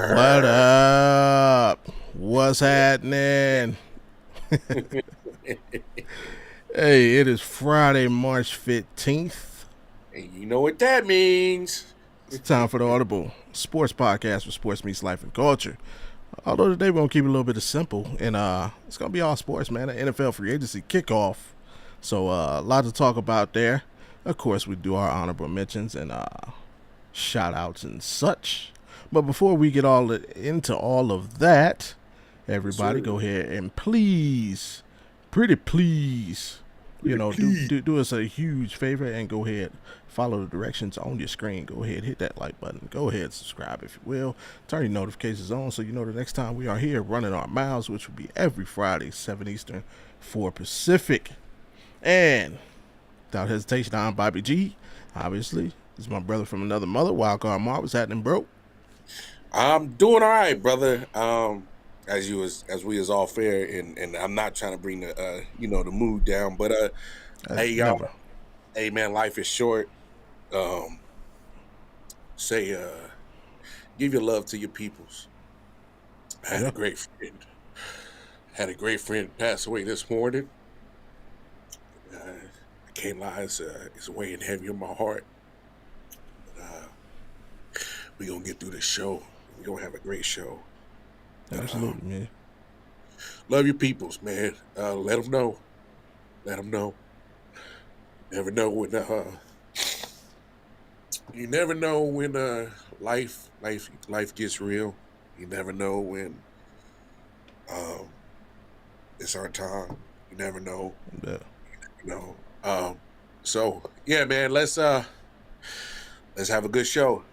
What up? What's happening? Hey, it is Friday, March 15th. And you know what that means. It's time for the Audible Sports Podcast where sports meets life and culture. Although today we're going to keep it a little bit of simple. And it's going to be all sports, man. The NFL free agency kickoff. So a lot to talk about there. Of course, we do our honorable mentions and shout outs and such. But before we get into all of that, everybody Sir. go ahead and please, pretty please, do us a huge favor and go ahead, follow the directions on your screen. Go ahead, hit that like button. Go ahead, subscribe if you will. Turn your notifications on so you know the next time we are here running our miles, which will be every Friday, 7 Eastern, 4 Pacific. And without hesitation, I'm Bobby G. Obviously, this is my brother from another mother, Wildcard Mark. What's happening, bro? I'm doing all right, brother. As we was all fair, and I'm not trying to bring the the mood down, but hey y'all, Never. hey man, life is short. Say give your love to your peoples. I had Yeah. a great friend. Had a great friend pass away this morning. I can't lie, it's weighing heavy on my heart. We gonna get through this show. We gonna have a great show. Absolutely, man. Love your peoples, man. Let them know. Let them know. Never know when. You never know when life gets real. You never know when it's our time. You never know. Yeah. You know. So yeah, man. Let's have a good show.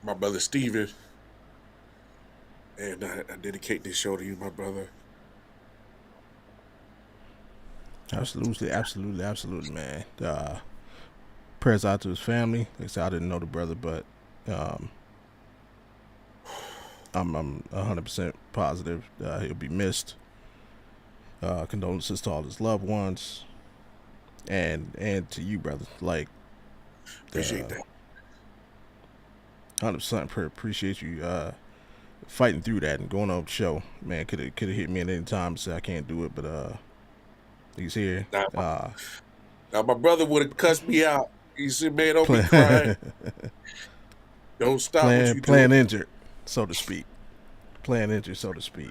My brother Steven, and I dedicate this show to you, my brother. Absolutely, man. Prayers out to his family. Like I said, I didn't know the brother, but um, I'm 100% positive he'll be missed. Condolences to all his loved ones, and to you, brother. Like, Appreciate that. 100% appreciate you fighting through that and going on the show. Man, could have hit me at any time to say I can't do it, but he's here. Now my brother would have cussed me out. He said, "Man, don't be crying. Playing, Don't stop what playing, you doing." playing injured, so to speak. Playing injured, so to speak.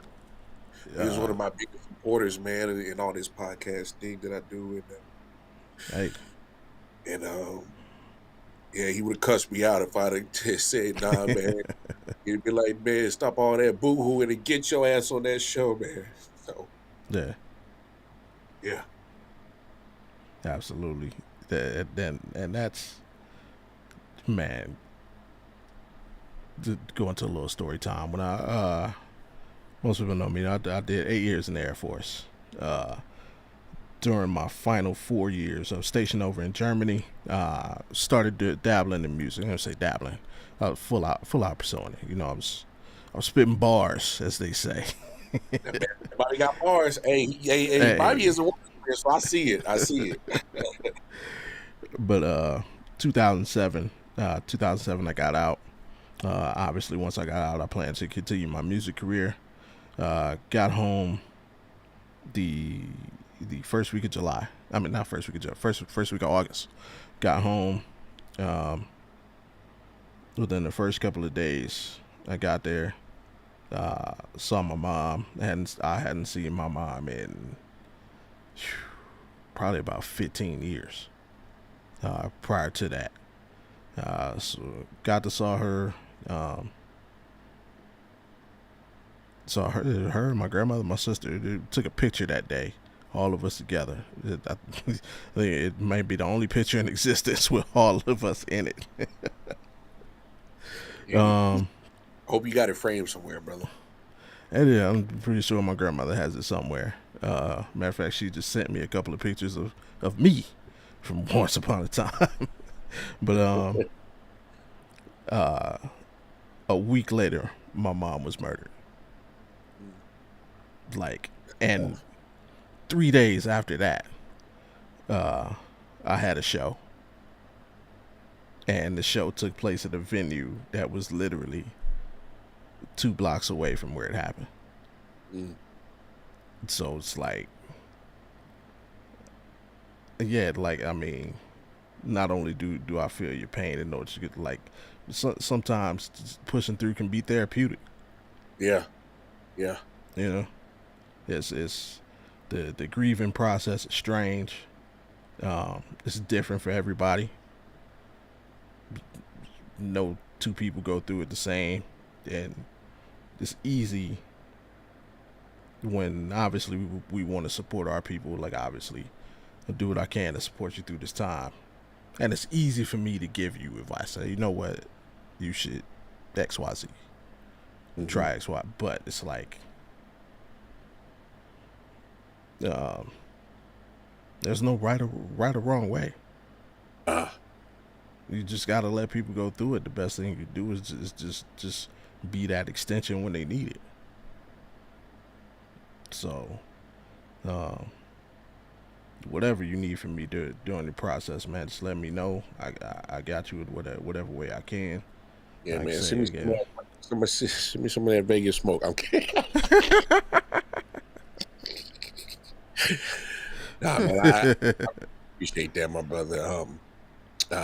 He was one of my biggest supporters, man, in all this podcast thing that I do, Hey, and yeah, he would have cussed me out if I'd have just said, "Nah, man." He'd be like, "Man, stop all that boo-hooing and get your ass on that show, man." So yeah, yeah, absolutely. And that's, man. To go into a little story time. When most people know me, I did 8 years in the Air Force. During my final 4 years, I was stationed over in Germany. Started dabbling in music. I'm gonna say dabbling. I was full out pursuing it. I was spitting bars, as they say. everybody got bars. Hey, Bobby Hey, is a warrior, so I see it. I see it. but 2007, I got out. Obviously, once I got out, I planned to continue my music career. Got home the first week of July. I mean, not first week of July. First week of August. Got home. Within the first couple of days, I got there. Saw my mom. I hadn't seen my mom in probably about 15 years. Prior to that, so got to saw her. Saw her, my grandmother, my sister. They took a picture that day, all of us together. I think it may be the only picture in existence with all of us in it. Yeah, hope you got it framed somewhere, brother. And yeah, I'm pretty sure my grandmother has it somewhere. Matter of fact, she just sent me a couple of pictures of me from once upon a time. But a week later, my mom was murdered. Like, and 3 days after that, I had a show, and the show took place at a venue that was literally 2 blocks away from where it happened. Mm. So it's like, yeah, like I mean, not only do I feel your pain and know that you get like, sometimes just pushing through can be therapeutic. Yeah. Yeah. You know, it's the grieving process is strange. It's different for everybody. No two people go through it the same, and it's easy when obviously we want to support our people. Like obviously, I'll do what I can to support you through this time, and it's easy for me to give you advice. Say, you know what, you should X Y Z, Mm-hmm. try X Y. But it's like, um, there's no right or wrong way. Uh, You just gotta let people go through it. The best thing you can do is just be that extension when they need it. So, um, whatever you need from me during the process, man, just let me know. I got you in whatever way I can. yeah, Like I man. say again, Send me some of that Vegas smoke. I'm kidding. Nah, man. I appreciate that, my brother.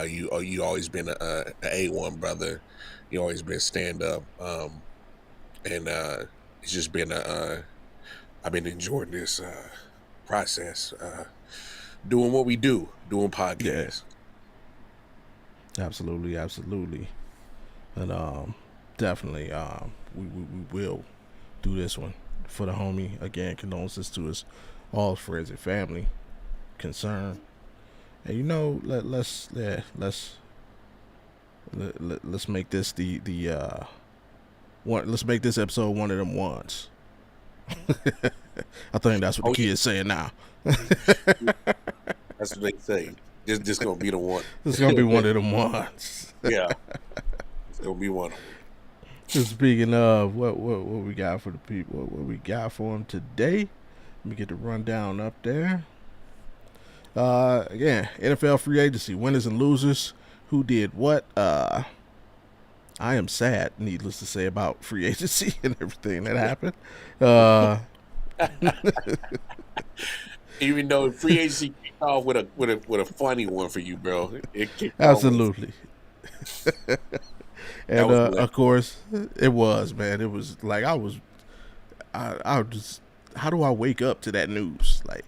You always been a one brother. You always been stand up. And it's just been I've been enjoying this process. Doing what we do, doing yeah, podcasts. absolutely, absolutely, and definitely, we will do this one for the homie again. Condolences to his all friends and family concerned. And you know, let's make this the one. Let's make this episode one of them ones. I think that's what the Oh yeah, kids saying now. that's what they say. This gonna be the one. It's gonna be one of them ones. Yeah, it's gonna be one of them. Just speaking of what we got for the people, what we got for them today. Let me get the rundown up there. Again, NFL free agency winners and losers. Who did what? I am sad, needless to say, about free agency and everything that happened. Uh, Even though free agency kicked off with a funny one for you, bro. It kicked off with Absolutely. that And was hilarious. of course, it was, man. It was like I just, how do I wake up to that news? Like,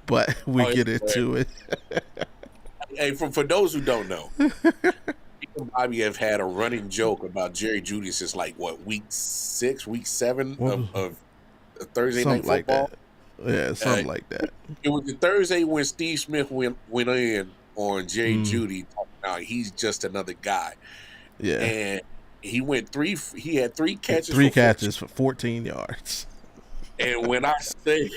but we Oh, get yeah. into it. Hey, for those who don't know, me and Bobby have had a running joke about Jerry Judy since like what week 6, week 7 What was of Thursday night something like football. that? Yeah, Uh, something like that. it was the Thursday when Steve Smith went in on Jerry Mm, Judy talking about he's just another guy, yeah, and he went three. He had 3 catches three for 14. catches for 14 yards. And when I say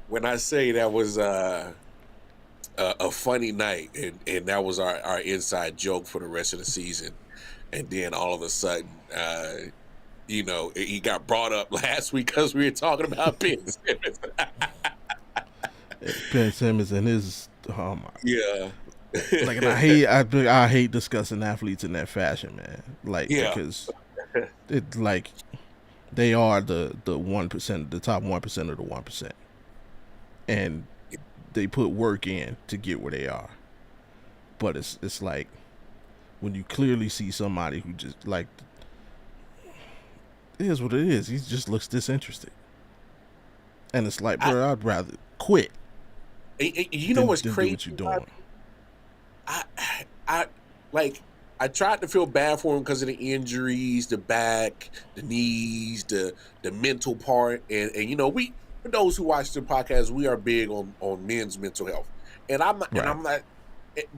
when I say that was a funny night, and that was our inside joke for the rest of the season, and then all of a sudden, he got brought up last week because we were talking about Ben Simmons. Ben Simmons and his, oh my, Yeah, like, and I hate discussing athletes in that fashion, man. Like, yeah, because it like they are the 1%, the top 1% of the 1%, and they put work in to get where they are. But it's like when you clearly see somebody who just like, it is what it is. He just looks disinterested, and it's like, I, bro, I'd rather quit you know what's than do crazy? what you're doing. I, I like. I tried to feel bad for him because of the injuries, the back, the knees, the mental part, and we for those who watch the podcast, we are big on men's mental health, and Right, I'm not,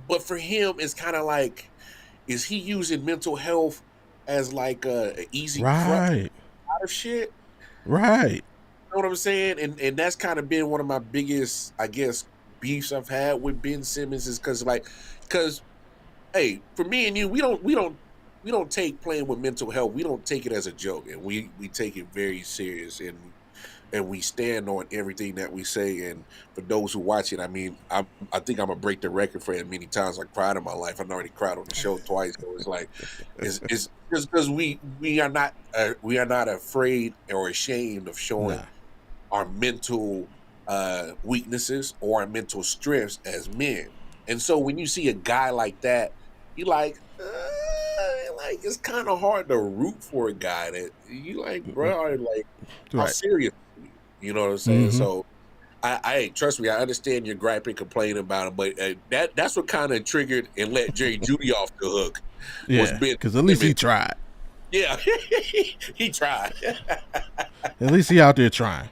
but for him, it's kind of like, is he using mental health as like a easy crutch right, out of shit? right. You know what I'm saying? And that's kind of been one of my biggest, I guess, beefs I've had with Ben Simmons is because hey, for me and you, we don't take playing with mental health. We don't take it as a joke, and we take it very serious. And and we stand on everything that we say. And for those who watch it, I mean, I think I'm gonna break the record for as many times I cried in my life. I've already cried on the show twice, so it's like it's just because we are not afraid or ashamed of showing Nah. our mental weaknesses or our mental strengths as men. And so when you see a guy like that, you like it's kind of hard to root for a guy that you like, bro. Like, how Right. serious are you? You know what I'm saying? Mm-hmm. So I trust me, I understand your griping, complaining about him, but that's what kind of triggered and let Jerry Judy off the hook was Yeah, Ben because at least Simmons. he tried. Yeah, he tried. At least he out there trying.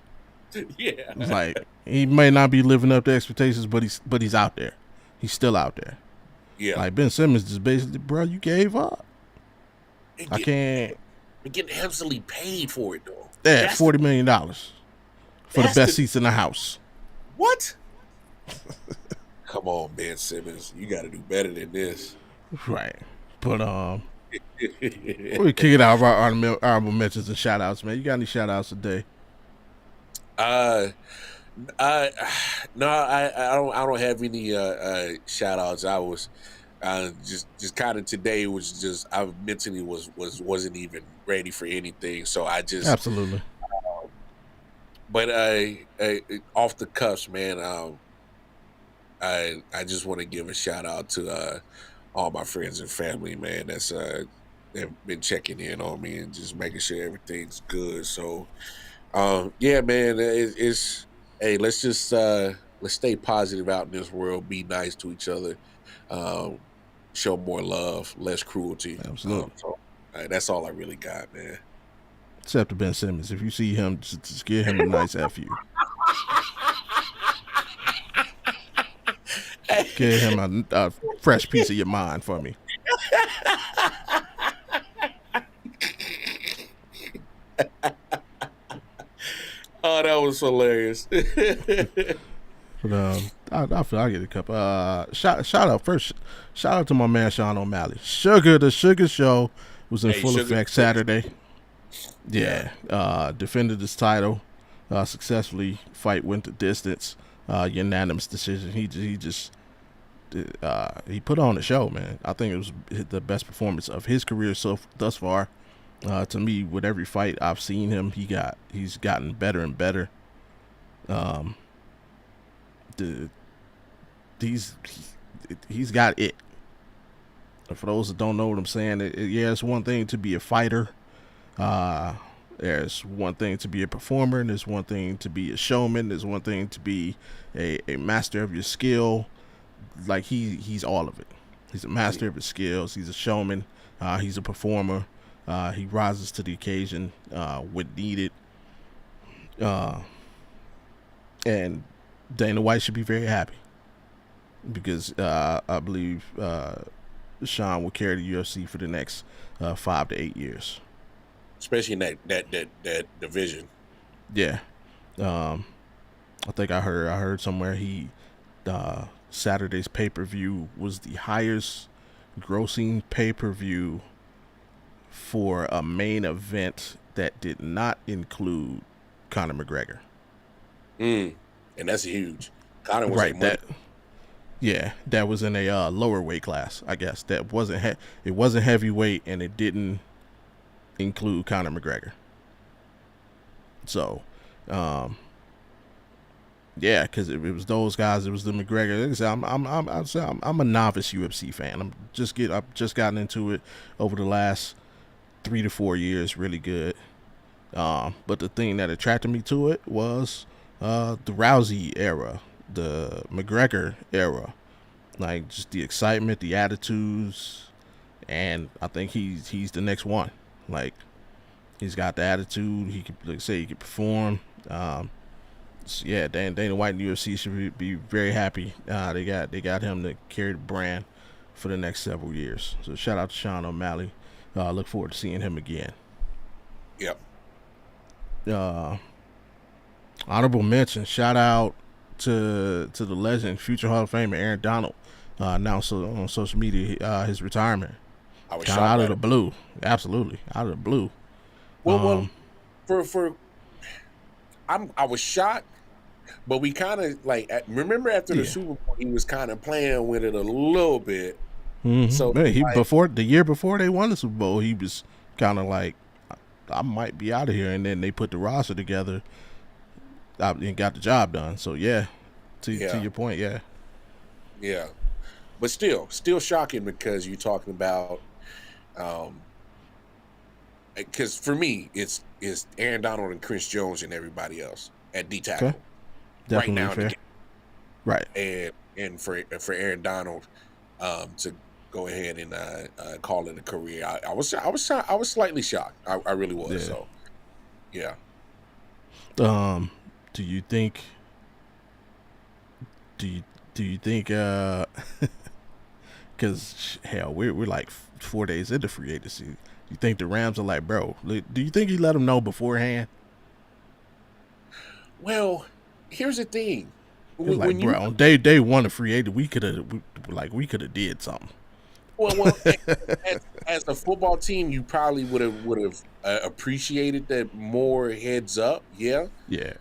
It's Yeah, like he may not be living up to expectations, but he's out there. He's still out there. yeah. Like Ben Simmons just basically, bro, you gave up. And I can't. getting absolutely paid for it though. Yeah, That's the $40 million for the that's best the seats in the house. what? Come on, Ben Simmons, you got to do better than this. Right. But we kick it out of our honorable mentions and shout outs, man. You got any shout outs today? uh, I no, I don't have any shout outs. I was just kind of today was just I mentally wasn't even ready for anything, so I just Absolutely. but off the cuffs, man. I just want to give a shout out to all my friends and family, man. That's they've been checking in on me and just making sure everything's good. So yeah, man, it's hey, let's stay positive out in this world. Be nice to each other. Um, show more love, less cruelty. Absolutely. So that's all I really got, man. Except to Ben Simmons. If you see him, just give him a nice F you. Give him a fresh piece of your mind for me. Oh, that was hilarious. But I feel I get a couple. Shout out first. Shout out to my man Sean O'Malley. The Sugar Show was in Hey, full Sugar- effect Saturday. Yeah. Defended his title successfully. Fight went the distance. Unanimous decision. He put on the show, man. I think it was the best performance of his career thus far. To me, with every fight I've seen him, he's gotten better and better. Um, the he's got it. And for those that don't know what I'm saying, yeah, it's one thing to be a fighter. There's one thing to be a performer, and there's one thing to be a showman. There's one thing to be a master of your skill. Like he's all of it. He's a master of his skills. He's a showman. He's a performer. He rises to the occasion when needed. And Dana White should be very happy because I believe Sean will carry the UFC for the next 5 to 8 years. Especially in that division. Yeah, I think I heard somewhere he Saturday's pay-per-view was the highest grossing pay-per-view for a main event that did not include Conor McGregor. And that's huge. Conor was Right, like that was in a lower weight class, I guess. That wasn't it wasn't heavyweight, and it didn't include Conor McGregor. So, yeah, because it was those guys. It was the McGregor. I'm a novice UFC fan. I've just gotten into it over the last 3 to 4 years. Really good. But the thing that attracted me to it was the Rousey era, the McGregor era, like just the excitement, the attitudes, and I think he's the next one. Like he's got the attitude. He could, like say, he could perform. So yeah, Dana White and UFC should be very happy. They got him to carry the brand for the next several years. So shout out to Sean O'Malley. Look forward to seeing him again. Yep. Honorable mention. Shout out to the legend, future Hall of Famer Aaron Donald. Announced on social media his retirement. I was Kind of out of the blue. Absolutely out of the blue. Well, for I was shocked, but we kind of like remember after the Yeah. Super Bowl, he was kind of playing with it a little bit. So Man, he like, before the year before they won the Super Bowl, he was kind of like, I might be out of here, and then they put the roster together and got the job done. So yeah, to yeah, your point, yeah, yeah, but still shocking because you're talking about, um, because for me, it's Aaron Donald and Chris Jones and everybody else at D okay, tackle right definitely now in the fair, game, right? and for Aaron Donald, to go ahead and call it a career, I was slightly shocked. I really was. Yeah. So yeah. Do you think? Do you do you think? Because hell, we're like 4 days into free agency. You think the Rams are like, bro? Do you think he let them know beforehand? Well, here's the thing. It's like, When bro, you on day one of free agent, we could have did something. well, as a football team, you probably would have appreciated that more heads up, yeah. Yeah,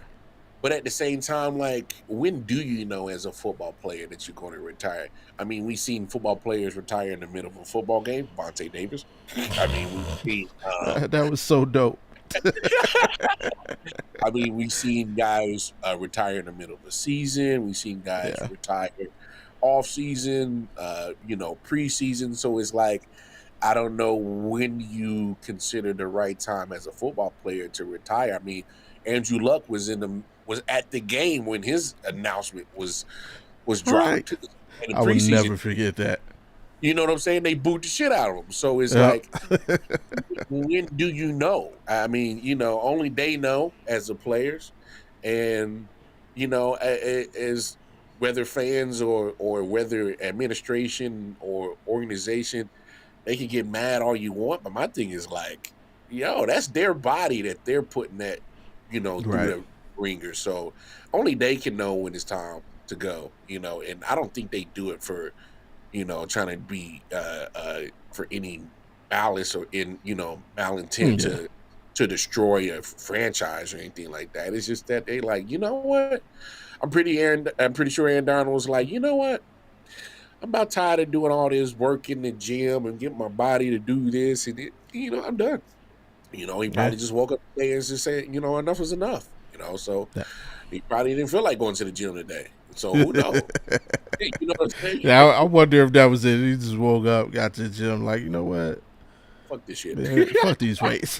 But at the same time, like, when do you know as a football player that you're going to retire? I mean, we've seen football players retire in the middle of a football game. Vontae Davis. I mean, we've seen. that was so dope. I mean, we've seen guys retire in the middle of a season. We've seen guys Yeah, retire off season, preseason. So it's like, I don't know when you consider the right time as a football player to retire. I mean, Andrew Luck was at the game when his announcement was right. dropped in the I would preseason. never forget that. You know what I'm saying? They booed the shit out of him. So it's Yep. like, when do you know? I mean, only they know as the players, and as whether fans or whether administration or organization, they can get mad all you want. But my thing is like, that's their body that they're putting that, through Right. the ringer. So only they can know when it's time to go. And I don't think they do it for trying to be for any malice or malintent Yeah. to destroy a franchise or anything like that. It's just that they like, you know what? I'm pretty sure Aaron Donald was like, you know what? I'm about tired of doing all this work in the gym and getting my body to do this and I'm done. He Yeah. probably just woke up today and just said, enough is enough. So Yeah. he probably didn't feel like going to the gym today. So who knows? You know what I'm saying? Yeah, I wonder if that was it. He just woke up, got to the gym, like, you know what? Fuck this shit. Man, fuck these weights.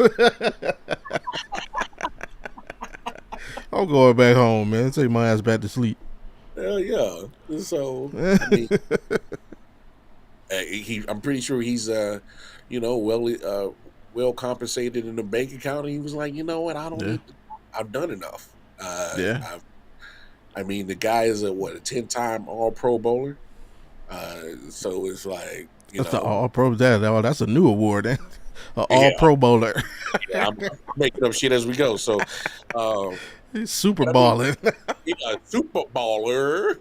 I'm going back home, man. Take my ass back to sleep. Hell yeah. So I mean, I'm pretty sure he's well compensated in the bank account. And he was like, you know what? I don't Yeah. need. I've done enough. Yeah. I mean, the guy is a 10-time All Pro bowler. So it's like, That's the All Pro. That's a new award, eh? All yeah, Pro Bowler. yeah. I'm making up shit as we go. So, He's super but I mean, balling. a super baller.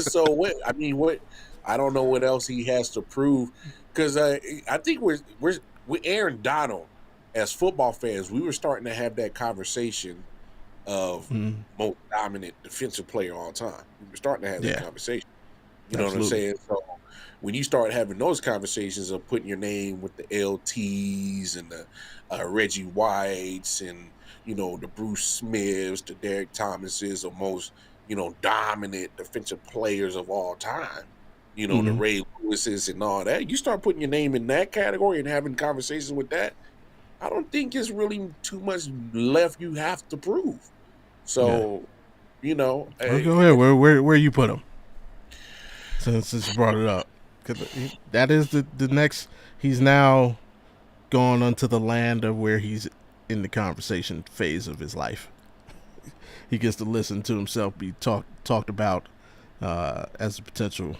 So what? I mean, what? I don't know what else he has to prove because I think we're with Aaron Donald as football fans. We were starting to have that conversation of Mm, most dominant defensive player all time. We were starting to have that yeah, conversation. You know what I'm absolutely. saying? So when you start having those conversations of putting your name with the LTs and the Reggie Whites and the Bruce Smiths, the Derek Thomases, the most dominant defensive players of all time. The Mm, Ray Lewises and all that. You start putting your name in that category and having conversations with that. I don't think it's really too much left you have to prove. yeah. So, Well, go ahead. Where you put him? Since you brought it up, because that is the next. He's now gone onto the land of where he's in the conversation phase of his life. He gets to listen to himself be talked about as a potential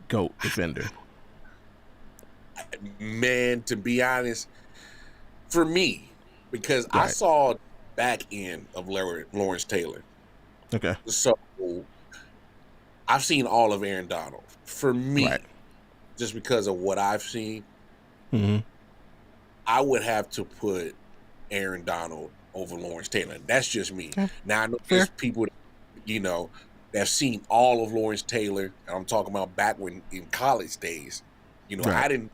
GOAT defender. man, to be honest, for me, because I Right. saw back end of Lawrence Taylor. Okay. So I've seen all of Aaron Donald. For Right. me, just because of what I've seen, Mm-hmm. I would have to put Aaron Donald over Lawrence Taylor. That's just me. Yeah, Now I know there's fair. people that, that have seen all of Lawrence Taylor, and I'm talking about back when in college days. Right. I didn't.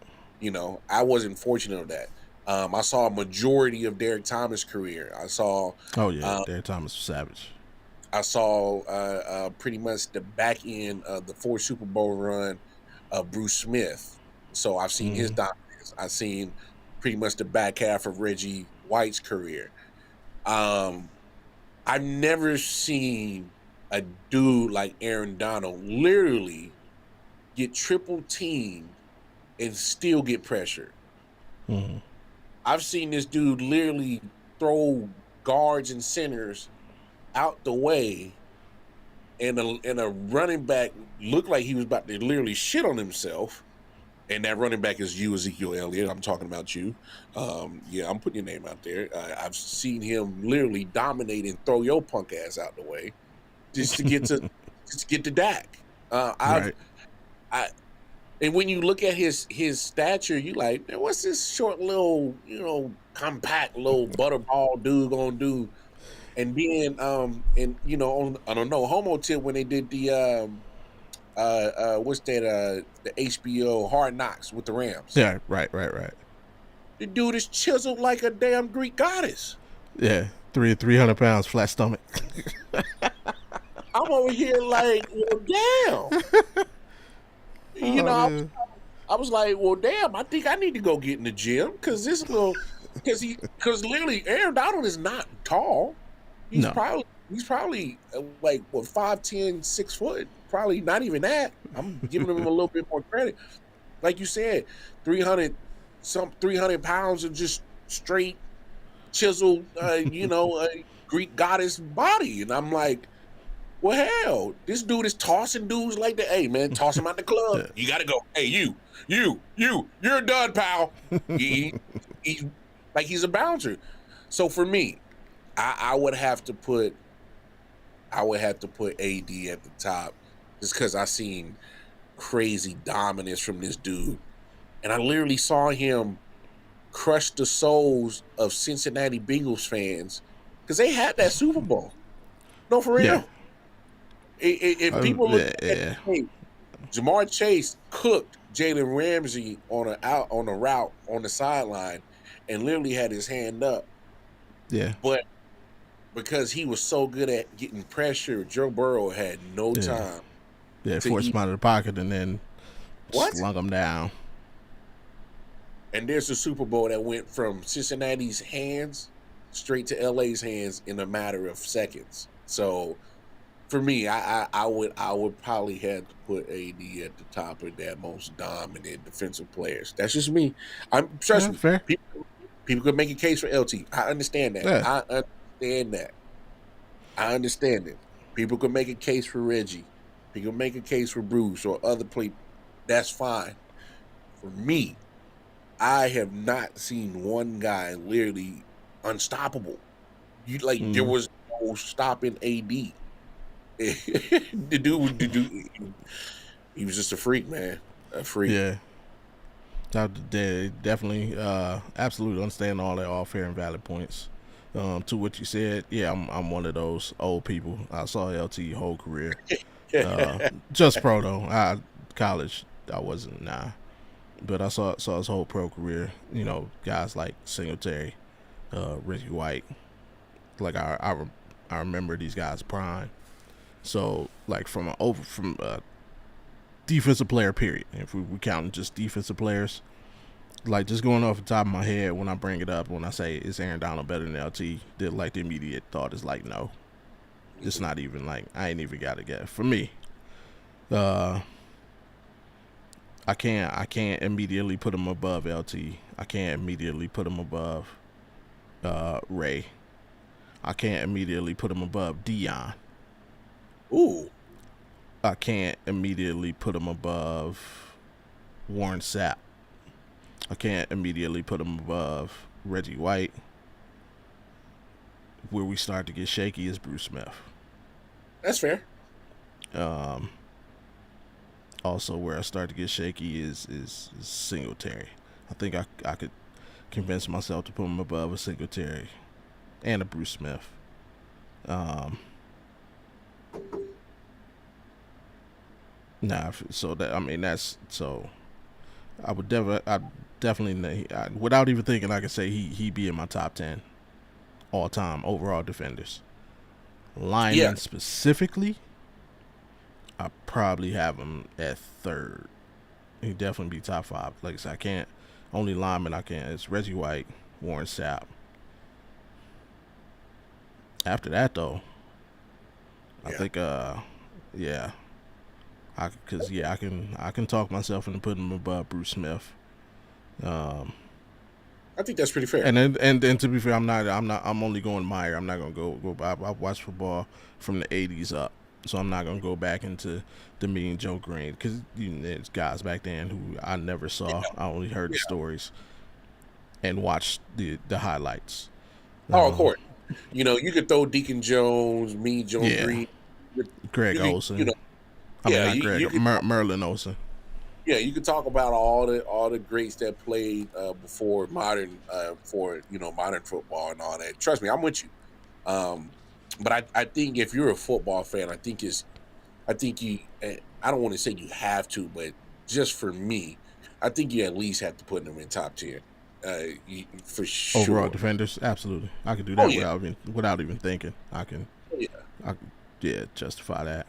I wasn't fortunate of that. I saw a majority of Derek Thomas' career. Oh yeah, Um, Derek Thomas was savage. I saw pretty much the back end of the 4 Super Bowl run of Bruce Smith. So I've seen his Mm-hmm. dominance. I've seen pretty much the back half of Reggie White's career. Um, I've never seen a dude like Aaron Donald literally get triple teamed and still get pressured. Mm-hmm. I've seen this dude literally throw guards and centers out the way, and a running back looked like he was about to literally shit on himself. And that running back is you, Ezekiel Elliott. I'm talking about you. Yeah, I'm putting your name out there. I've seen him literally dominate and throw your punk ass out the way just to get to Dak. I've Right. I and when you look at his stature, you like, man, what's this short little, compact little butterball dude gonna do? And then and on a no homo tip when they did the what's that the HBO Hard Knocks with the Rams. Yeah. Right. The dude is chiseled like a damn Greek goddess. Yeah. 300 pounds, flat stomach. I'm over here like, well, damn. You Oh know, man. I was like, well, damn. I think I need to go get in the gym because literally Aaron Donald is not tall. He's No. probably like what 5'10", 6 foot. Probably not even that. I'm giving him a little bit more credit. Like you said, 300 pounds of just straight chiseled, Greek goddess body, and I'm like, well, hell, this dude is tossing dudes like that. Hey, man, toss him out the club. Yeah. You got to go. Hey, you're done, pal. He like he's a bouncer. So for me, I would have to put AD at the top just because I seen crazy dominance from this dude, and I literally saw him crush the souls of Cincinnati Bengals fans because they had that Super Bowl. No, for Yeah. real. If people look Yeah. at Yeah. hey, Jamar Chase cooked Jalen Ramsey on a route on the sideline and literally had his hand up, Yeah. but because he was so good at getting pressure, Joe Burrow had no Yeah. time Yeah. to Forced eat. him out of the pocket and then What? slung him down. And there's a Super Bowl that went from Cincinnati's hands straight to LA's hands in a matter of seconds. So for me, I would probably have to put AD at the top of that most dominant defensive players. That's just me. Trust Yeah. me. Fair. People could make a case for LT. I understand that. Yeah. I understand it. People could make a case for Reggie. People could make a case for Bruce or other play. That's fine. For me, I have not seen one guy literally unstoppable. There Mm. was no stopping AD. The dude, he was just a freak, man. A freak. Yeah. They definitely, absolutely understand all that, all fair and valid points. To what you said, yeah, I'm one of those old people. I saw LT whole career. Just pro though. College, I wasn't but I saw his whole pro career. Guys like Singletary, Reggie White. Like I remember these guys prime. So like from a defensive player period. If we counting just defensive players, like just going off the top of my head when I bring it up, when I say is Aaron Donald better than LT, the immediate thought is like no. It's not even like I ain't even got to get for me. I can't immediately put him above LT. I can't immediately put him above Ray. I can't immediately put him above Dion. Ooh. I can't immediately put him above Warren Sapp. I can't immediately put him above Reggie White. Where we start to get shaky is Bruce Smith. That's fair. Also, where I start to get shaky is Singletary. I think I could convince myself to put him above a Singletary. and a Bruce Smith. Um, nah, so that I mean that's so I definitely without even thinking I could say he be in my top 10 all time overall defenders. Yeah. Linemen specifically, I probably have him at third. He definitely be top 5. Like I said, I can't. Only lineman I can't. It's Reggie White, Warren Sapp. After that though, I Yeah. think yeah, I can talk myself into putting him above Bruce Smith. Um, I think that's pretty fair. and to be fair, I'm only going Meyer. I'm not gonna go. I watched football from the '80s up, so I'm not gonna go back into the Mean Joe Green because there's guys back then who I never saw. I only heard the Yeah. stories and watched the highlights. Oh, of course. You could throw Deacon Jones, me, Joe Yeah, Green. Greg You could, Olson. I mean yeah, not you Greg, could, Merlin Olsen. yeah, you could talk about all the greats that played before modern, for modern football and all that. Trust me, I'm with you. Um, but I think if you're a football fan, I think you. I don't want to say you have to, but just for me, I think you at least have to put them in top 10, for Overall sure. defenders, absolutely. I could do Oh that yeah, without even thinking. oh yeah. I yeah, justify that.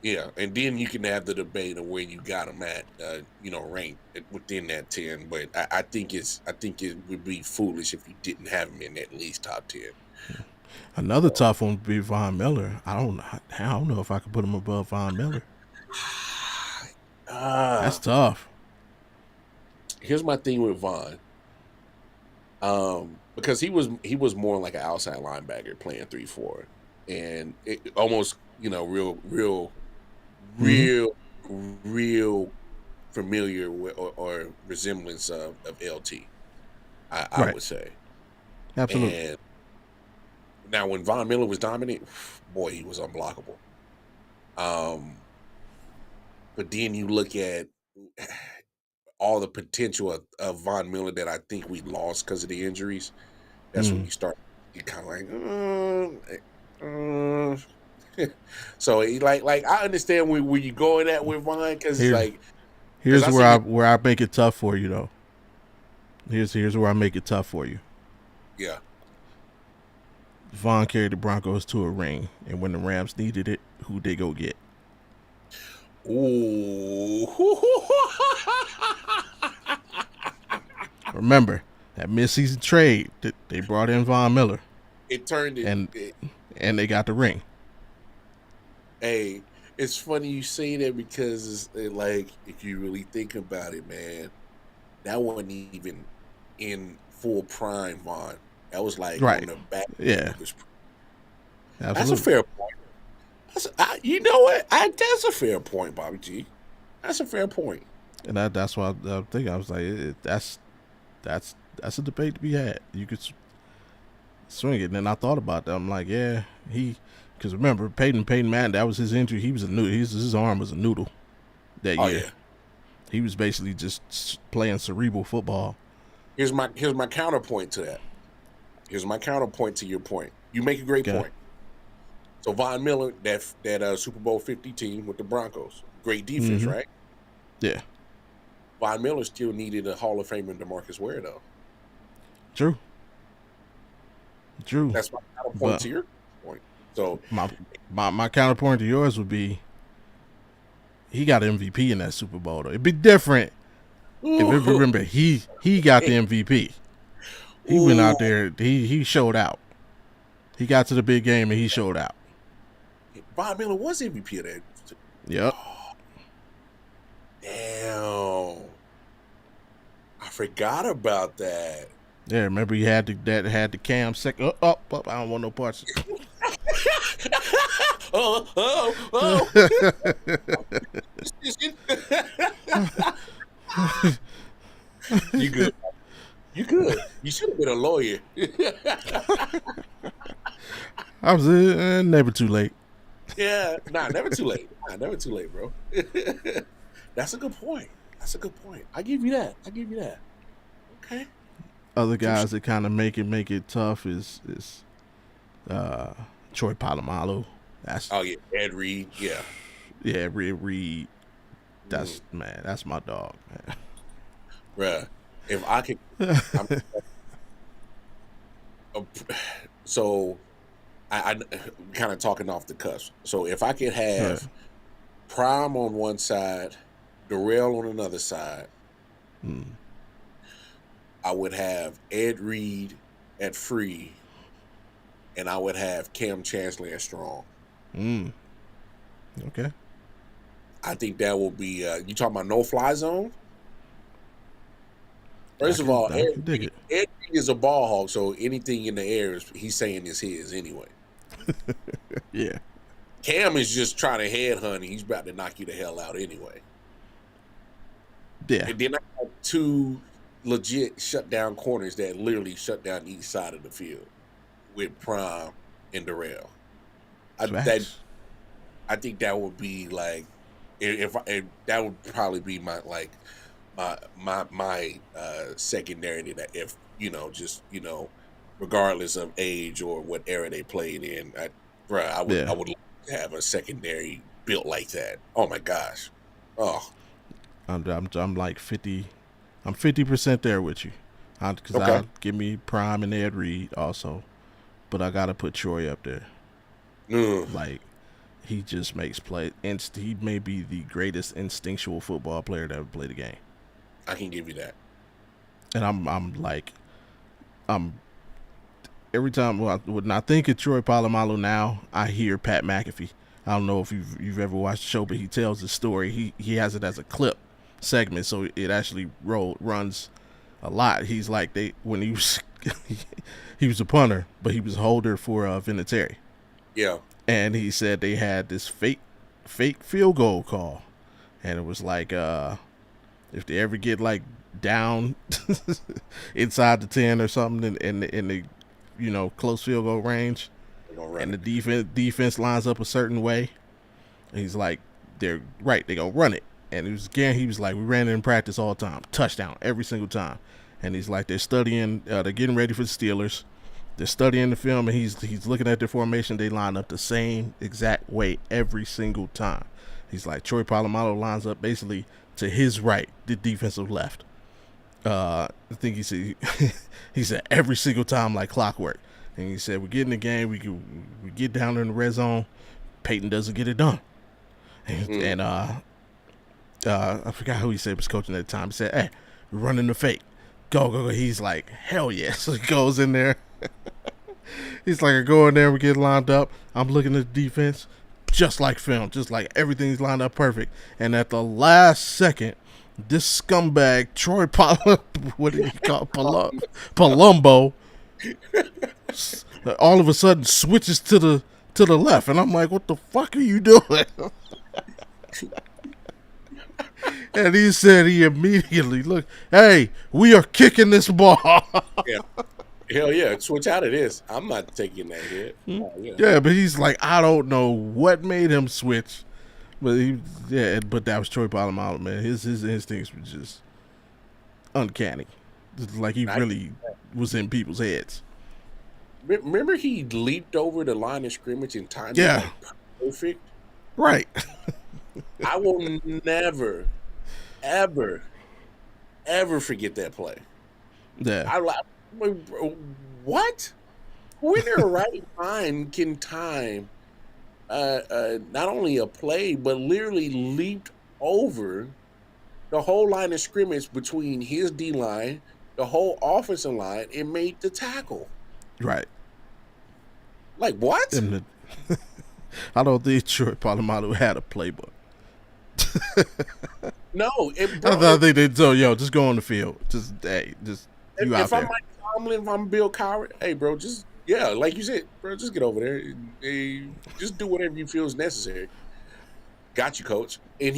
Yeah, and then you can have the debate of where you got them at, ranked within that 10. But I think it would be foolish if you didn't have them in at least top 10. Another So, tough one would be Von Miller. I don't know if I could put him above Von Miller. That's uh, tough. here's my thing with Vaughn. Because he was more like an outside linebacker playing 3-4, and it almost Mm-hmm. real, real familiar with or resemblance of LT. I Right. would say. Absolutely. And now, when Von Miller was dominant, boy, he was unblockable. Um, but then you look at all the potential of Von Miller that I think we lost because of the injuries. That's when Mm. you kind of like, so like I understand where you going at with Von, because Here's because here's I seen it. where I make it tough for you though. Here's where I make it tough for you. Yeah. Vaughn carried the Broncos to a ring, and when the Rams needed it, who they go get? Ooh. Remember that midseason trade that they brought in Von Miller, It turned and it. and they got the ring. Hey, it's funny you say that because like, if you really think about it, man, that wasn't even in full prime Vaughn. That was like on Right. the back end Yeah. of his. That's a Absolutely. fair point. You know what? That's a fair point, Bobby G. That's a fair point. And that's why I think I was like, that's a debate to be had. You could swing it. And then I thought about that. I'm like, yeah, because remember Peyton Manning, that was his injury. He was a noodle. His arm was a noodle that Oh year. yeah. He was basically just playing cerebral football. Here's my counterpoint to that. Here's my counterpoint to your point. You make a great Okay. point. So Von Miller, that Super Bowl 50 team with the Broncos, great defense, Mm-hmm. right? Yeah. Von Miller still needed a Hall of Famer in DeMarcus Ware, though. True. True. That's my counterpoint But to your point. So, my counterpoint to yours would be he got MVP in that Super Bowl though. It'd be different if it, ooh, remember he got the MVP. He went ooh, out there. He showed out. He got to the big game and he showed out. Von Miller was MVP of that. Yep. Oh, damn, I forgot about that. Yeah. Remember he had the cam second. I don't want no parts. Oh. You good? You good? You should have been a lawyer. I was never too late. Yeah, nah, never too late. Nah, never too late, bro. That's a good point. That's a good point. I give you that. I give you that. Okay. Other guys that kind of make it tough is uh, Troy Polamalu. That's Oh yeah, Ed Reed. Yeah. yeah, Reed. Mm, That's my dog, bruh. If I could, I'm uh, so I kind of talking off the cuff. So if I could Right. have Prime on one side, Darrell on another side, Mm. I would have Ed Reed at free, and I would have Cam Chancellor at strong. Mm. Okay. I think that will be. You talking about no fly zone? I First of can all, I can dig it. Ed Reed is a ball hog, so anything in the air is he's saying is his anyway. Yeah. Cam is just trying to headhunt, and he's about to knock you the hell out anyway. Yeah. And then I have two legit shutdown corners that literally shut down each side of the field with Prime and Darrell. I that Facts. I think that would be like if that would probably be my like my secondary that if just regardless of age or what era they played in, I Yeah. would like to have a secondary built like that. Oh my gosh. Oh, I'm like 50. I'm 50% there with you. Because okay. I'll give me Prime and Ed Reed also, but I gotta put Troy up there. Mm, Like he just makes play. He may be the greatest instinctual football player to ever play the game. I can give you that. And I'm like I'm every time when I think of Troy Polamalu now, I hear Pat McAfee. I don't know if you've ever watched the show, but he tells the story. He has it as a clip segment, so it actually runs a lot. He's like they when he was he was a punter, but he was a holder for Vinatieri, Yeah. and he said they had this fake field goal call, and it was like if they ever get like down inside the 10 or something in the close field goal range, We're gonna run and the it. defense lines up a certain way, he's like, they're right, they gonna run it. And he was like, we ran it in practice all the time, touchdown every single time. And he's like, they're studying, they're getting ready for the Steelers. They're studying the film, and he's looking at their formation. They line up the same exact way every single time. He's like, Troy Polamalu lines up basically to his right, the defensive left. I think he said he said every single time like clockwork. And he said we get in the game, we get down in the red zone. Peyton doesn't get it done, Mm. and I forgot who he said was coaching at the time. He said, "Hey, we're running the fake, go go go." He's like, "Hell yeah!" So he goes in there. He's like, "I go in there, we get lined up. I'm looking at the defense, just like film, just like everything's lined up perfect." And at the last second, this scumbag Troy what did he call Palumbo, all of a sudden switches to the left, and I'm like, "What the fuck are you doing?" And he said he immediately looked, "Hey, we are kicking this ball." Yeah. Hell yeah. Switch out of this. I'm not taking that hit. Oh yeah. Yeah, but he's like, I don't know what made him switch, but that was Troy Polamalu, man. His instincts were just uncanny. It's like he I, really was in people's heads. remember he leaped over the line of scrimmage and timed it Yeah, like perfect. right. I will never, ever, ever forget that play. Yeah, I like, bro, what? Who in their right mind can time not only a play but literally leaped over the whole line of scrimmage between his D line, the whole offensive line, and made the tackle? right. Like what? And I don't think Troy Polamalu had a playbook. No, I think they told yo, just go on the field. Just you out if I'm there. Mike Tomlin, if I'm Bill Cowher, hey, bro, just like you said, bro, just get over there. Hey, just do whatever you feel is necessary. Got you, coach. And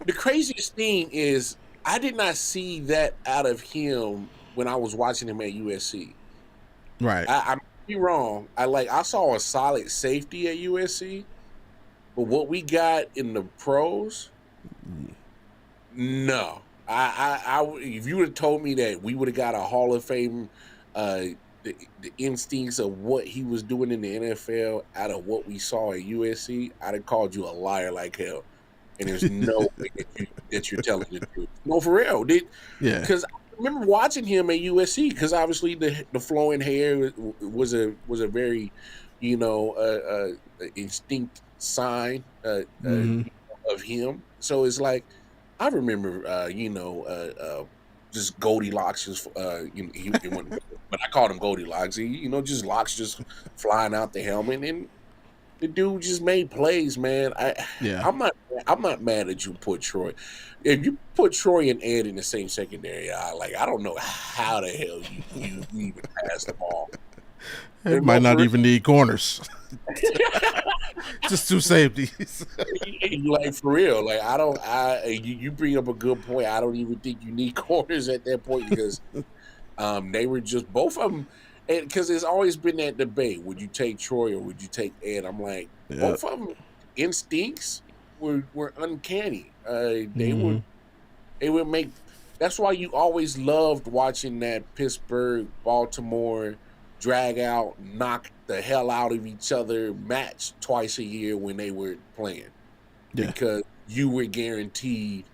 the craziest thing is, I did not see that out of him when I was watching him at USC. Right. I might be wrong. I saw a solid safety at USC, but what we got in the pros, no. If you would have told me that we would have got a Hall of Fame, uh, the instincts of what he was doing in the NFL out of what we saw at USC, I'd have called you a liar like hell. And there's no way that you're telling the truth. No, for real. Yeah. Because I remember watching him at USC. Because obviously the flowing hair was a very, instinct sign Mm-hmm. of him. So it's like I remember, just Goldilocks. Just he went, but I called him Goldilocks. Just locks just flying out the helmet, and the dude just made plays, man. Yeah. I'm not I'm not mad that you put Troy. If you put Troy and Ed in the same secondary, I don't know how the hell you even pass the ball. It And might no, not for even need corners. Just two safeties. like for real, like I don't. You bring up a good point. I don't even think you need corners at that point because they were just both of them. And because there's always been that debate: would you take Troy or would you take Ed? I'm like, Yeah. both of them instincts were uncanny. Mm-hmm. They would make. That's why you always loved watching that Pittsburgh Baltimore drag out, knock the hell out of each other match twice a year when they were playing Yeah. because you were guaranteed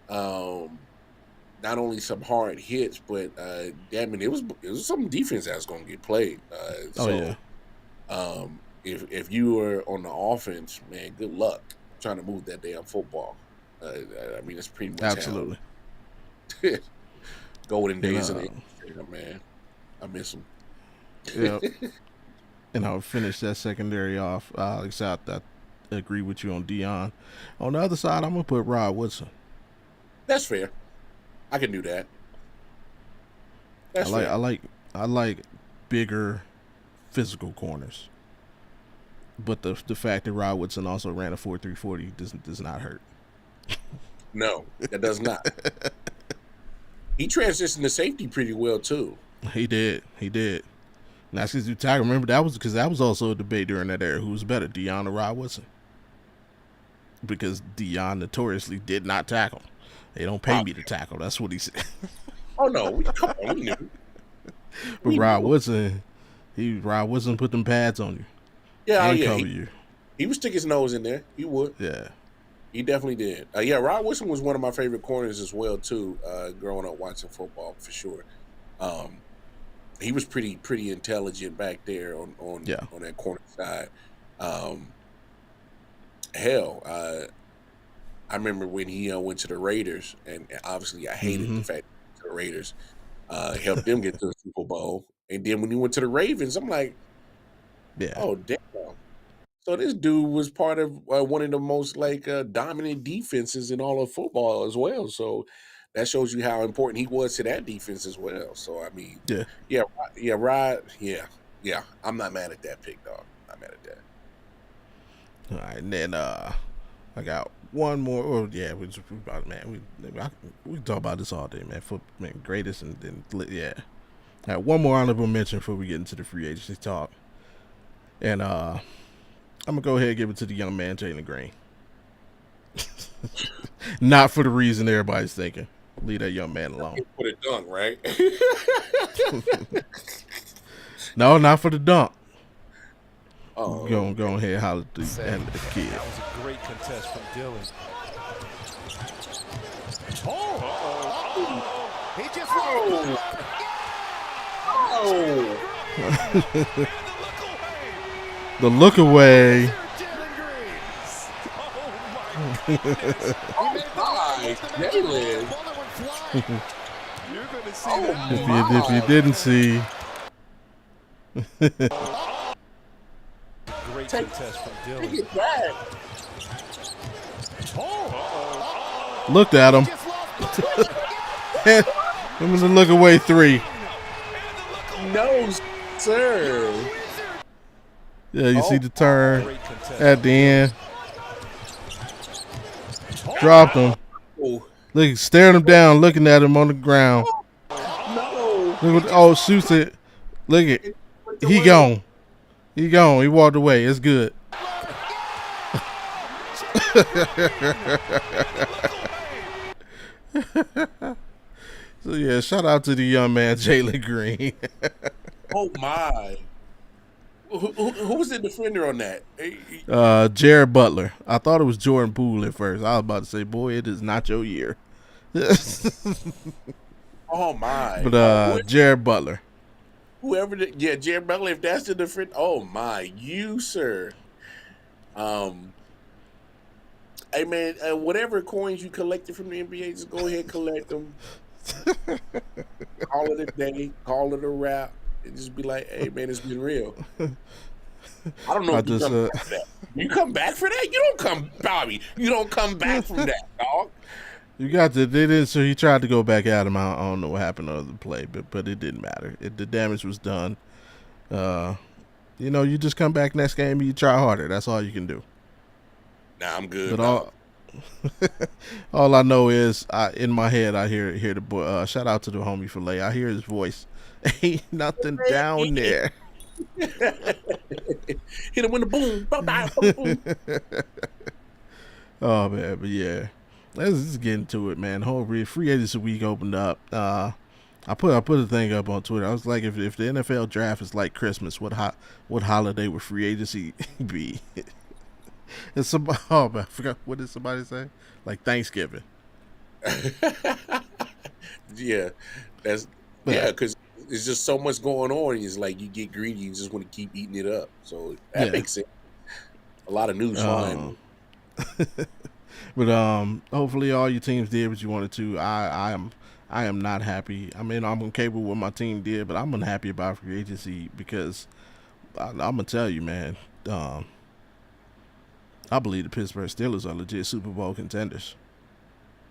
um, not only some hard hits, but damn it was some defense that was going to get played. Oh yeah. So if you were on the offense, man, good luck trying to move that damn football. I mean, it's pretty much how Absolutely. golden And days of the NFL, man. I miss them. yeah. And I'll finish that secondary off. Like I said, I agree with you on Dion. On the other side, I'm gonna put Rod Woodson. That's fair. I can do that. I That's like I fair. like I like bigger physical corners. But the fact that Rod Woodson also ran a 4.340 does not hurt. No, that does not. He transitioned to safety pretty well too. He did. He did. And that's because you tackle. Remember that was also a debate during that era. Who was better, Dion or Rod Woodson? Because Dion notoriously did not tackle. They don't pay Oh, me to tackle. That's what he said. oh no, come on, we knew. But We knew. Rod Woodson put them pads on you Yeah, oh and yeah. cover you. He would stick his nose in there. He would. Yeah. He definitely did. Yeah, Rod Wilson was one of my favorite corners as well too. Growing up watching football for sure. Um, he was pretty intelligent back there Yeah. on that corner side. Um, hell, I remember when he went to the Raiders, and obviously I hated Mm-hmm. the fact that the Raiders helped them get to the Super Bowl, and then when he went to the Ravens, I'm like, Yeah. oh damn. So this dude was part of one of the most like dominant defenses in all of football as well. So that shows you how important he was to that defense as well. So I mean, Yeah. yeah, yeah, Rod, yeah. I'm not mad at that pick, dog. Not mad at that. All right. And then I got one more. Oh yeah, we about man. We talk about this all day, man. For man, greatest and then yeah. All right, one more honorable mention before we get into the free agency talk. And I'm gonna go ahead and give it to the young man Jalen Green. Not for the reason everybody's thinking. Leave that young man alone. Put it dunk, right? No, not for the dunk. Oh, Go ahead and holler Sad. at the kid. That was a great contest from Dylan. He just oh, oh, The look away. oh my, Jalen. You're going to see Oh that. If you didn't see, Great Take, contest from take Dylan. it back. looked at him. It was a look away three. No, sir. Yeah, you see the turn Great contest. at the end. Dropped him. Oh, Look, staring him down, looking at him on the ground. no. Look what, oh, shoots it. Look at he gone. He gone. He walked away. It's good. So yeah, shout out to the young man Jalen Green. Oh my. Who was the defender on that? Jared Butler. I thought it was Jordan Poole at first. I was about to say, boy, it is not your year. Oh my. But Jared Butler. Whoever, Jared Butler. If that's the defender, oh my, you sir. Hey man, whatever coins you collected from the NBA, just go ahead and collect them. Call it a day. Call it a wrap. And just be like, hey man, it's been real. I don't know if you come back for that. You come back for that? You don't come, Bobby. You don't come back from that, dog. You got to. They didn't. So he tried to go back at him. I don't know what happened on the play, but it didn't matter. The damage was done. You just come back next game and you try harder. That's all you can do. Nah, I'm good. But all I know is, in my head, I hear the boy. Shout out to the homie Filet. I hear his voice. Ain't nothing down there. Hit him with the boom. Boom. Oh man, but yeah, let's just get into it, man. Whole free agency week opened up. I put a thing up on Twitter. I was like, if the NFL draft is like Christmas, what holiday would free agency be? And oh man, I forgot, what did somebody say? Like Thanksgiving. Yeah, because there's just so much going on. It's like you get greedy, you just want to keep eating it up. So that makes sense. A lot of news flying. But hopefully all your teams did what you wanted to. I am not happy. I mean, I'm okay with what my team did, but I'm unhappy about free agency because I'm gonna tell you, man. I believe the Pittsburgh Steelers are legit Super Bowl contenders.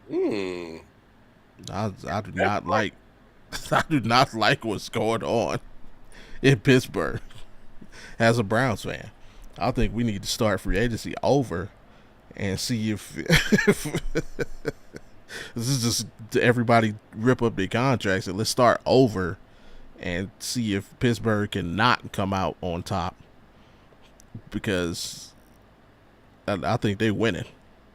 I do not like. I do not like what's going on in Pittsburgh. As a Browns fan, I think we need to start free agency over and see if this is just everybody rip up their contracts and let's start over and see if Pittsburgh can not come out on top, because I think they're winning.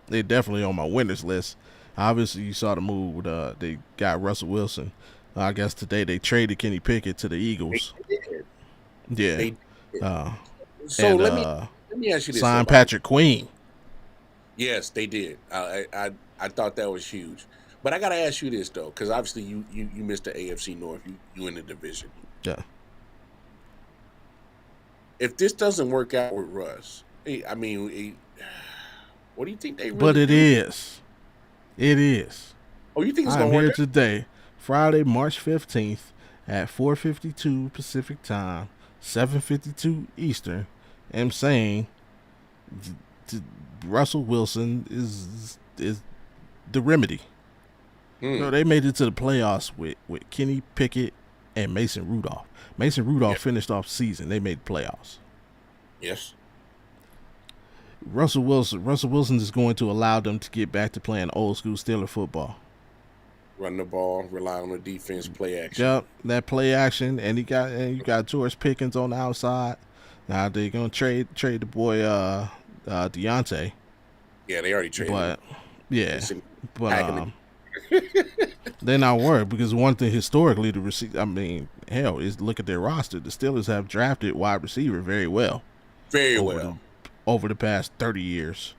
They're definitely on my winners list. Obviously, you saw the move with they got Russell Wilson. I guess today they traded Kenny Pickett to the Eagles. Yeah. So let me ask you this. Signed Patrick Queen. Yes, they did. I thought that was huge. But I got to ask you this though, because obviously you missed the AFC North. You in the division. Yeah. If this doesn't work out with Russ, I mean, what do you think they really But it do? is. It is. Oh, you think it's I'm going to here work out? today, Friday, March 15th at 4:52 Pacific Time, 7:52 Eastern. I'm saying Russell Wilson is the remedy. They made it to the playoffs with Kenny Pickett and Mason Rudolph. Mason Rudolph finished off the season. They made the playoffs. Yes. Russell Wilson is going to allow them to get back to playing old school Steeler football. Run the ball, rely on the defense, play action. Yep, that play action, and you got George Pickens on the outside. Now they're gonna trade the boy Deontay. Yeah, they already traded. But they're not worried, because one thing historically is look at their roster. The Steelers have drafted wide receiver very well. Over the past 30 years.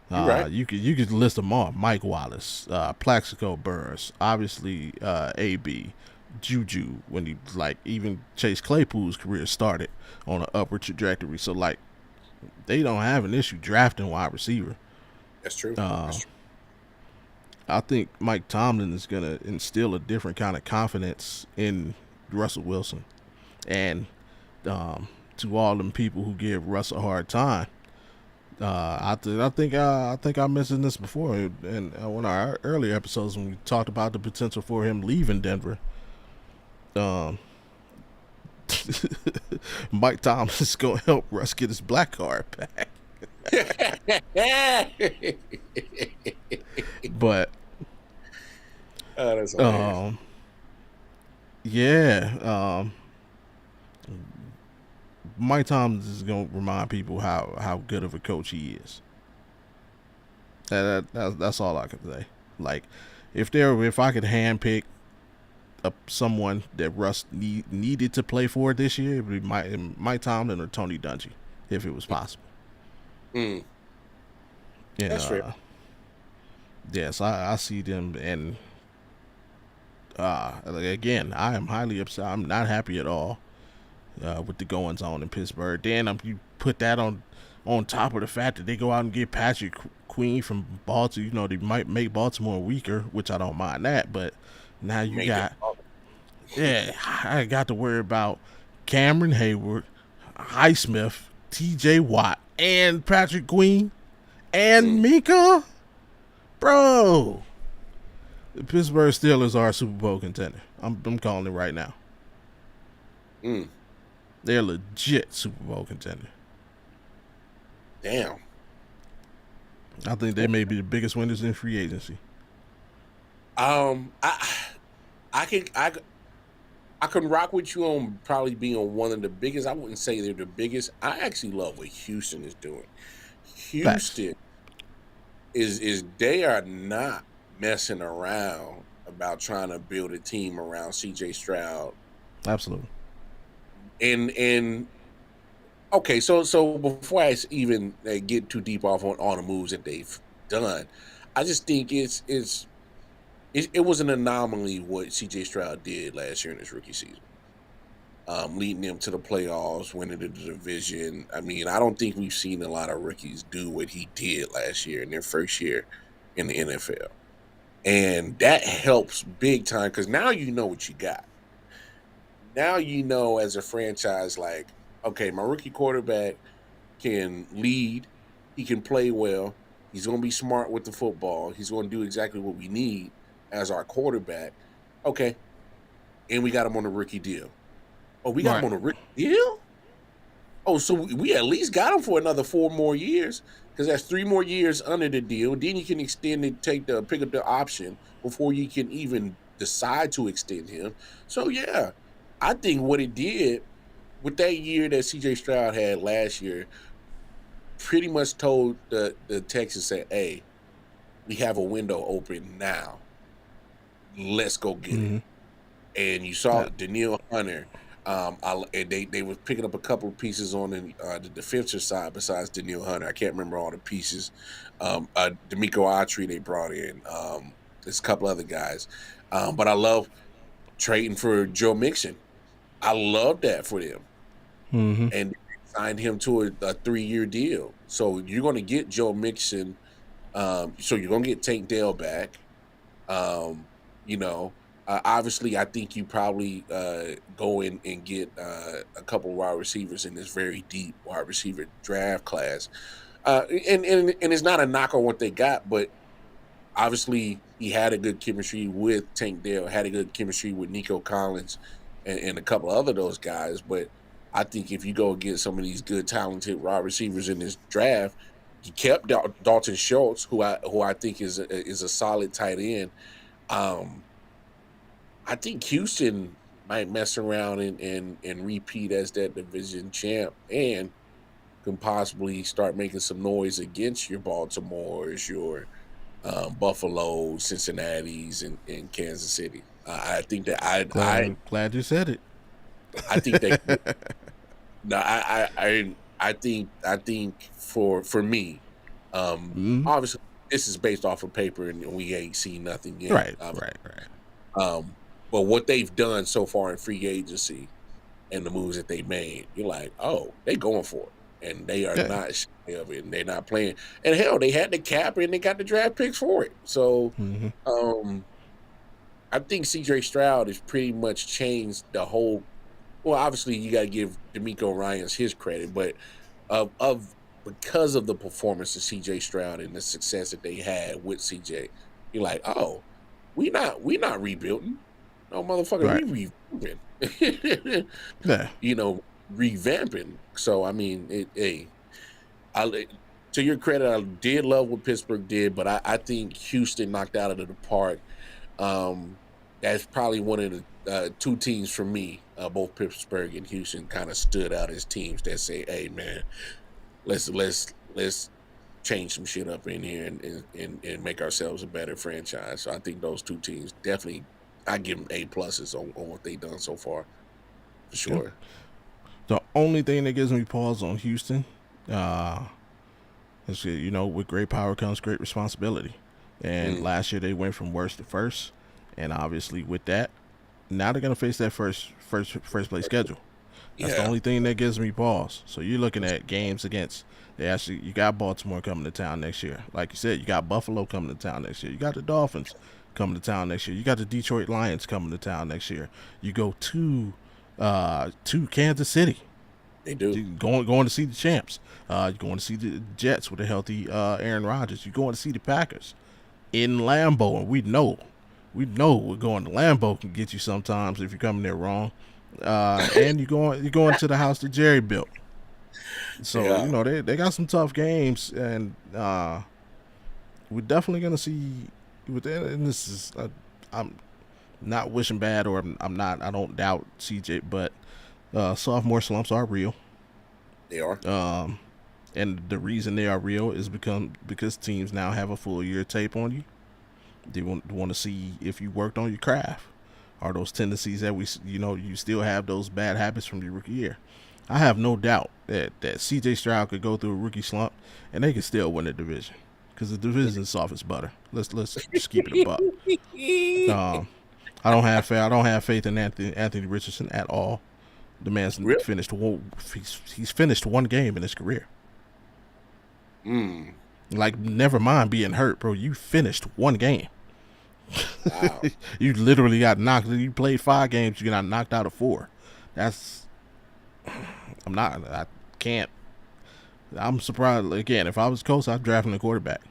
Right. You could list them all. Mike Wallace, Plaxico Burress, obviously AB, Juju, when he even Chase Claypool's career started on an upward trajectory. So they don't have an issue drafting wide receiver. That's true. I think Mike Tomlin is gonna instill a different kind of confidence in Russell Wilson, and to all them people who give Russ a hard time. I think I mentioned this before in one of our earlier episodes when we talked about the potential for him leaving Denver. Mike Thomas is going to help Russ get his black card back. But that's hilarious. Mike Thomas is going to remind people how good of a coach he is. That's all I can say. if I could handpick someone that Russ needed to play for this year, it would be Mike Tomlin or Tony Dungy, if it was possible. Mm, And that's fair. yes, I see them, and again, I am highly upset. I'm not happy at all with the goings on in Pittsburgh. Then you put that on top of the fact that they go out and get Patrick Queen from Baltimore. You know, they might make Baltimore weaker, which I don't mind that, but now you Make them. got I got to worry about Cameron Hayward, Highsmith, T.J. Watt, and Patrick Queen, and Mika, bro. The Pittsburgh Steelers are a Super Bowl contender. I'm calling it right now. Mm, They're a legit Super Bowl contender. damn. I think they may be the biggest winners in free agency. I can rock with you on probably being one of the biggest. I wouldn't say they're the biggest. I actually love what Houston is doing. Facts. Houston is they are not messing around about trying to build a team around CJ Stroud. Absolutely. And okay, so before I even get too deep off on all the moves that they've done, I just think it was an anomaly what CJ Stroud did last year in his rookie season. Leading them to the playoffs, winning the division. I mean, I don't think we've seen a lot of rookies do what he did last year in their first year in the NFL. And that helps big time because now you know what you got. Now you know as a franchise, like, okay, my rookie quarterback can lead, he can play well, he's going to be smart with the football, he's going to do exactly what we need as our quarterback. Okay, and we got him on a rookie deal. Oh, we got him Right. on a rookie deal? Oh, so we at least got him for another 4 more years because that's 3 more years under the deal. Then you can extend and pick up the option before you can even decide to extend him. So yeah, I think what it did with that year that CJ Stroud had last year, pretty much told the Texans, say, "Hey, we have a window open now. Let's go get it." And you saw Yeah. Daniil Hunter. And they were picking up a couple of pieces on the defensive side besides Daniil Hunter. I can't remember all the pieces. D'Amico Autry they brought in. There's a couple other guys. But I love trading for Joe Mixon. I love that for them. Mm-hmm. And they signed him to a 3-year deal. So you're going to get Joe Mixon. So you're going to get Tank Dell back. Obviously, I think you probably go in and get a couple wide receivers in this very deep wide receiver draft class. And it's not a knock on what they got, but obviously he had a good chemistry with Tank Dell, had a good chemistry with Nico Collins and a couple of other those guys. But I think if you go get some of these good, talented wide receivers in this draft, you kept Dalton Schultz, who I think is a solid tight end. I think Houston might mess around and repeat as that division champ and can possibly start making some noise against your Baltimores, your Buffalo, Cincinnati's, and Kansas City. I think that Glad you said it. I think they. No, I think for me, obviously this is based off of paper and we ain't seen nothing yet. Right. But what they've done so far in free agency and the moves that they made, you're like, oh, they going for it. And they are not shy of it, and they're not playing. And hell, they had the cap and they got the draft picks for it. So I think CJ Stroud has pretty much changed the whole. Well, obviously you got to give D'Amico Ryans his credit, but because of the performance of CJ Stroud and the success that they had with CJ, you're like, oh, we not rebuilding. No, motherfucker, Right. we revamping. Revamping. So I mean, to your credit, I did love what Pittsburgh did, but I think Houston knocked out of the park. That's probably one of the 2 teams for me. Both Pittsburgh and Houston kind of stood out as teams that say, "Hey, man, let's change some shit up in here and make ourselves a better franchise. So I think those two teams definitely, I give them A+s on what they've done so far, for sure. Yep. The only thing that gives me pause on Houston, is with great power comes great responsibility. And last year they went from worst to first, and obviously with that, now they're gonna face that first place schedule. That's the only thing that gives me pause. So you're looking at games against. You got Baltimore coming to town next year. Like you said, you got Buffalo coming to town next year. You got the Dolphins coming to town next year. You got the Detroit Lions coming to town next year. You go to Kansas City. They do. You're going to see the champs. You're going to see the Jets with a healthy Aaron Rodgers. You're going to see the Packers in Lambeau, and we know we're going to Lambeau can get you sometimes if you're coming there wrong. And you're going to the house that Jerry built. So they got some tough games, and we're definitely gonna see with that. And this is I'm not wishing bad, or I'm not. I don't doubt CJ, but sophomore slumps are real. They are. And the reason they are real is because teams now have a full year tape on you. They want to see if you worked on your craft. Are those tendencies that you still have those bad habits from your rookie year? I have no doubt that C.J. Stroud could go through a rookie slump and they could still win the division, because the division is soft as butter. Let's just keep it a buck. I don't have faith in Anthony Richardson at all. The man's Really? he's finished one game in his career. Like, never mind being hurt, bro. You finished one game. Wow. You literally got knocked. You played 5 games. You got knocked out of 4. I can't. I'm surprised. Again, if I was coach, I'd draft a quarterback.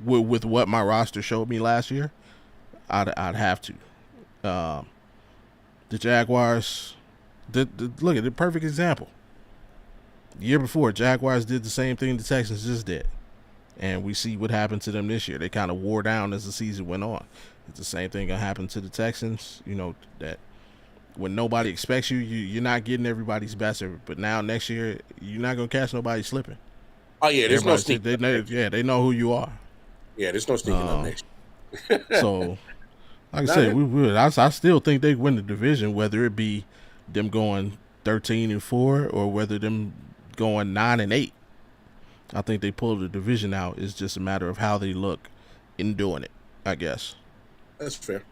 With what my roster showed me last year, I'd have to. The Jaguars, look at the perfect example. The year before, Jaguars did the same thing the Texans just did. And we see what happened to them this year. They kind of wore down as the season went on. It's the same thing going to happen to the Texans. That when nobody expects you, you're not getting everybody's best. But now next year, you're not going to catch nobody slipping. Oh, yeah, there's no sneaking. They know who you are. Yeah, there's no sneaking up next year. So, like I said, I still think they win the division, whether it be them going 13-4 or whether them going 9-8. I think they pull the division out. It's just a matter of how they look in doing it, I guess. That's fair.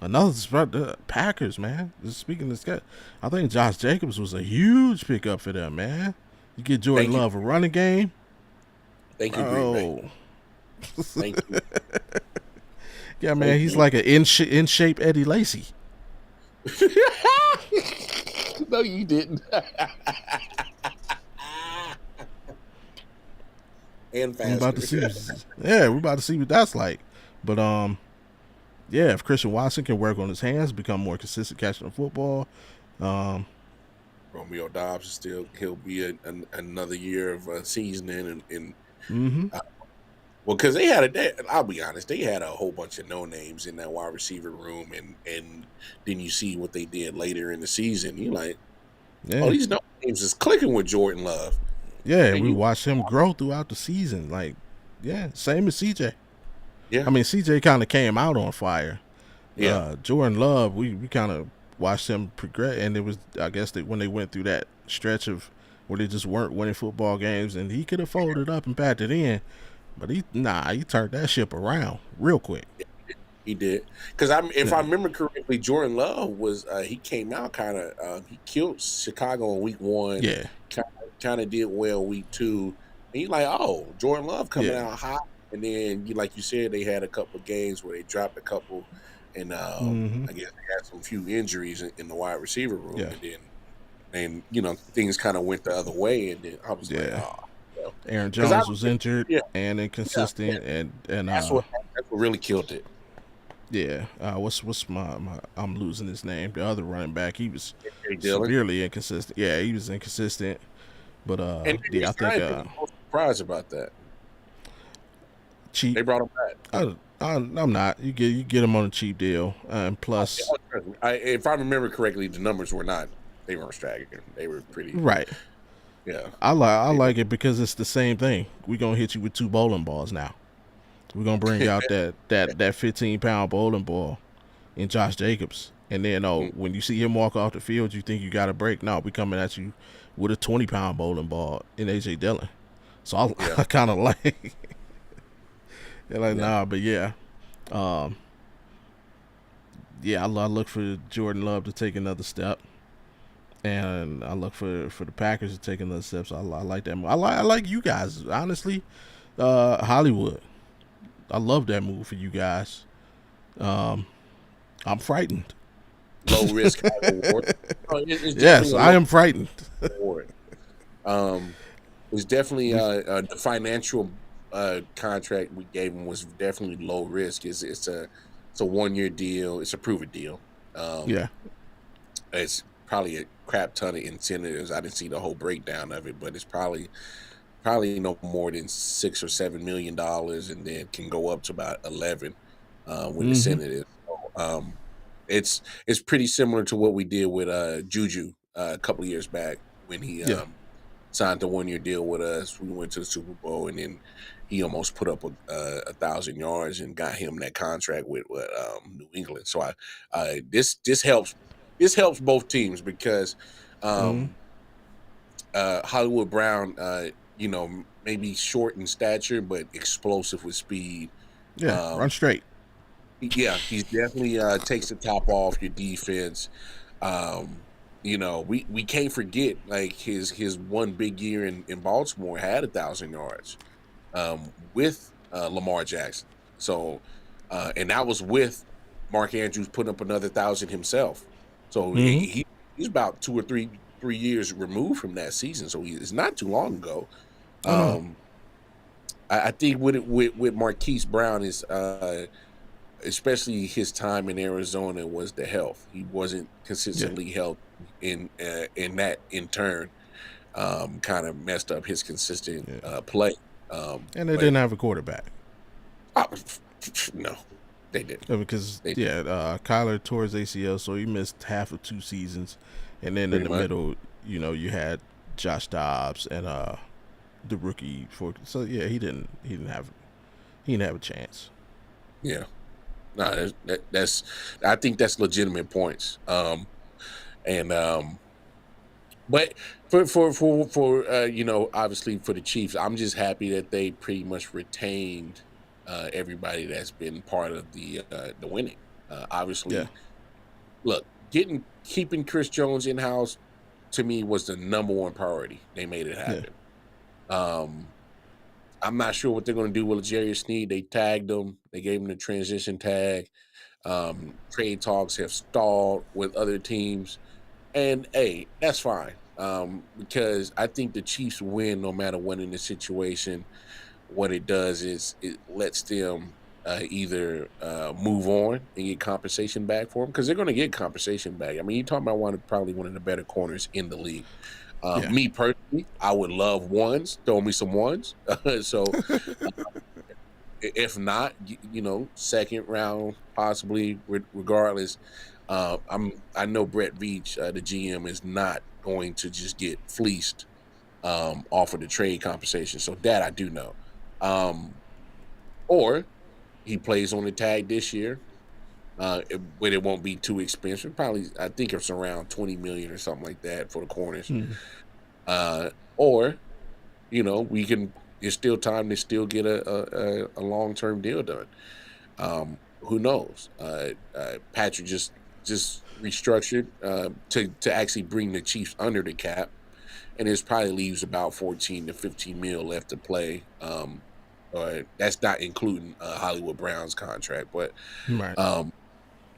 Another spot, the Packers, man. Just speaking of this guy, I think Josh Jacobs was a huge pickup for them, man. You get Jordan Love a running game. Thank you, Green Bay. Thank you. Yeah, man, he's like an in shape Eddie Lacy. No, you didn't. And faster. We're about to see what that's like. But if Christian Watson can work on his hands, become more consistent catching the football, Romeo Dobbs he'll be another year of seasoning and well, because they I'll be honest, they had a whole bunch of no names in that wide receiver room, and then you see what they did later in the season. You're like, these no names is clicking with Jordan Love. Yeah, and we watched him grow throughout the season. Like, same as CJ. Yeah, I mean, CJ kind of came out on fire. Yeah, Jordan Love, we kind of watched him progress, and it was, I guess, that when they went through that stretch of where they just weren't winning football games, and he could have folded up and packed it in, but he turned that ship around real quick. He did, because if I remember correctly, Jordan Love was he came out kind of he killed Chicago in week 1. Yeah, kind of did well week 2. And you like, oh, Jordan Love coming out hot, and then like you said, they had a couple of games where they dropped a couple, and I guess they had some few injuries in the wide receiver room, and then things kind of went the other way, and then I was like, oh. Aaron Jones was injured and inconsistent, and that's what really killed it. Yeah, what's my I'm losing his name. The other running back, he was severely inconsistent. Yeah, he was inconsistent, but I think I'm surprised about that. Cheap. They brought him back. I'm not. You get him on a cheap deal, and plus, if I remember correctly, the numbers weren't staggering. They were pretty right. Yeah. I They like it because it's the same thing. We're gonna hit you with 2 bowling balls now. We're gonna bring out that 15-pound bowling ball in Josh Jacobs. And then when you see him walk off the field, you think you got a break. No, we coming at you with a 20-pound bowling ball in AJ Dillon. So I, yeah. I kind of like, like Yeah. nah, but yeah, um, yeah, I look for Jordan Love to take another step, and I look for the Packers to take another step. So I like that move. I like you guys honestly, Hollywood. I love that move for you guys. Um, I'm frightened. Low risk, high reward. Oh, it's Yes, definitely a I low am frightened. reward. Um, it's definitely the financial contract we gave him was definitely low risk. It's a 1 year deal. It's a prove it deal. Um, Yeah. it's probably a crap ton of incentives. I didn't see the whole breakdown of it, but it's probably no more than $6 or $7 million, and then can go up to about 11 with Mm-hmm. incentives. So, it's pretty similar to what we did with Juju a couple of years back when he Yeah. signed the 1 year deal with us. We went to the Super Bowl, and then he almost put up 1,000 yards and got him that contract with New England. So this helps both teams because Mm-hmm. um, Hollywood Brown, maybe short in stature but explosive with speed. Yeah. Um, Run straight. yeah, he's definitely takes the top off your defense. Um, we can't forget like his one big year in Baltimore had 1,000 yards with Lamar Jackson. So and that was with Mark Andrews putting up another 1,000 himself. So Mm-hmm. he's about 2 or 3 years removed from that season. So it's not too long ago. Oh no. Um, I think with Marquise Brown is especially his time in Arizona was the health. He wasn't Yeah. consistently healthy in that in turn kind of messed up his consistent Yeah. play. And they But didn't have a quarterback. uh, no, they didn't. Because They yeah, Kyler tore his ACL, so he missed half of 2 seasons, and then in pretty the much. middle, you had Josh Dobbs and the rookie for. So yeah, he didn't have a chance. Yeah. No, that's I think that's legitimate points. And but for obviously for the Chiefs, I'm just happy that they pretty much retained everybody that's been part of the winning. Yeah, Obviously, look, keeping Chris Jones in house to me was the number one priority. They made it yeah, happen. Um, I'm not sure what they're going to do with L'Jarius Sneed. They tagged him. They gave him the transition tag. Trade talks have stalled with other teams, and hey, that's fine. Because I think the Chiefs win no matter what in the situation. What it does is it lets them either move on and get compensation back for them because they're going to get compensation back. I mean, you're talking about probably one of the better corners in the league. yeah, Me personally, I would love ones. Throw me some ones. So if not, second round possibly. Regardless, I know Brett Veach, the GM, is not going to just get fleeced off of the trade compensation. So that I do know. Um, or he plays on the tag this year, but it won't be too expensive. Probably, I think it's around 20 million or something like that for the corners. mm, Or we can. It's still time to still get a long term deal done. Who knows? Patrick just restructured to actually bring the Chiefs under the cap, and it probably leaves about 14 to 15 mil left to play. That's not including Hollywood Brown's contract, but right. um,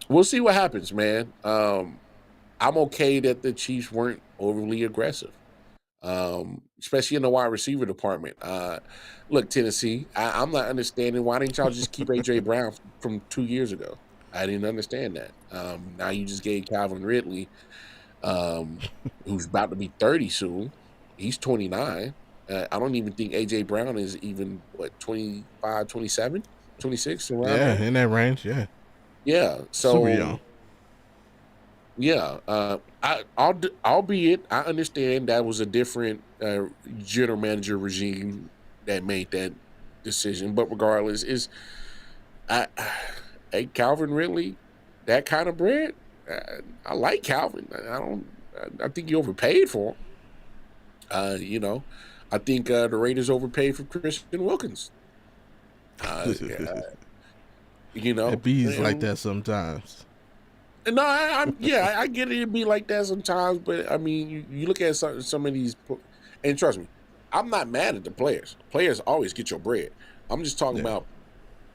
we'll see what happens, man. I'm okay that the Chiefs weren't overly aggressive, especially in the wide receiver department. Look, Tennessee, I'm not understanding why didn't y'all just keep AJ Brown from 2 years ago? I didn't understand that. Now you just gave Calvin Ridley, who's about to be 30 soon. He's 29. I don't even think AJ Brown is even what 25, 27, 26 around Yeah, there. in that range. Yeah, Yeah. super young. So Yeah, albeit I understand that was a different general manager regime that made that decision, but regardless, is I hey Calvin really that kind of bread? I like Calvin. I don't. I think you overpaid for him. You know, I think the Raiders overpaid for Christian Wilkins. Yeah, you It know, bees like that sometimes. no, yeah, I get it. It'd be like that sometimes, but I mean, you look at some of these, and trust me, I'm not mad at the players. Players always get your bread. I'm just talking Yeah. about.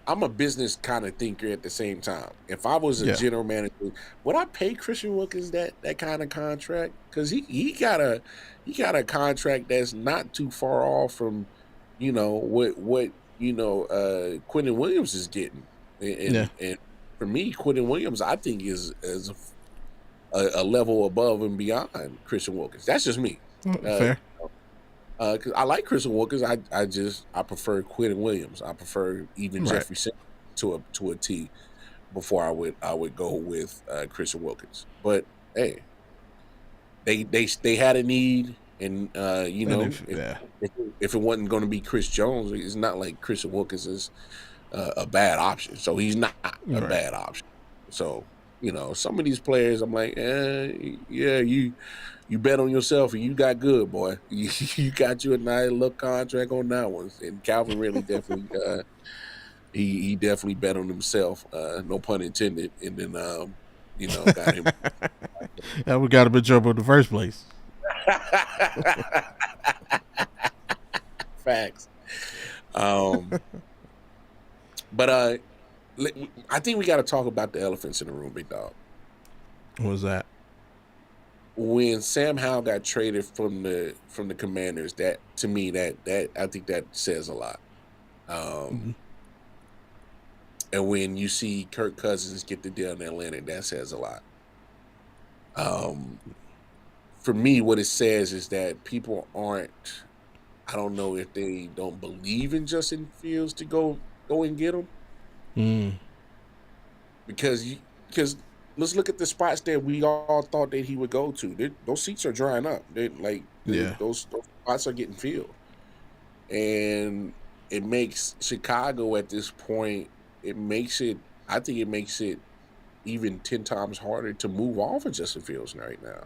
I'm a business kind of thinker at the same time. If I was a Yeah. general manager, would I pay Christian Wilkins that kind of contract? Because he got a contract that's not too far off from, what Quentin Williams is getting, Yeah. and for me, Quentin Williams, I think is a level above and beyond Christian Wilkins. That's just me. Uh, Fair. because I like Christian Wilkins. I prefer Quentin Williams. I prefer even Right. Jeffrey Simmons to a T before I would go with Christian Wilkins. But hey, they had a need, and And if if yeah. if it wasn't going to be Chris Jones, it's not like Christian Wilkins is a bad option. So he's not a Right. bad option. So some of these players, I'm like, yeah, you bet on yourself and you got good, boy. You got you a nice little contract on that one. And Calvin really definitely he definitely bet on himself, no pun intended, and then got him. And we got him in trouble in the first place. Facts. Um but I think we got to talk about the elephants in the room, big dog. What was that? When Sam Howell got traded from the Commanders, that to me that I think that says a lot. Mhm. And when you see Kirk Cousins get the deal in Atlanta, that says a lot. Um, for me, what it says is that people aren't. I don't know if they don't believe in Justin Fields to go and get him Mm. because let's look at the spots that we all thought that he would go to. Those seats are drying up. Yeah. Those spots are getting filled, and it makes Chicago at this point. It makes it. I think it makes it even 10 times harder to move off of Justin Fields right now.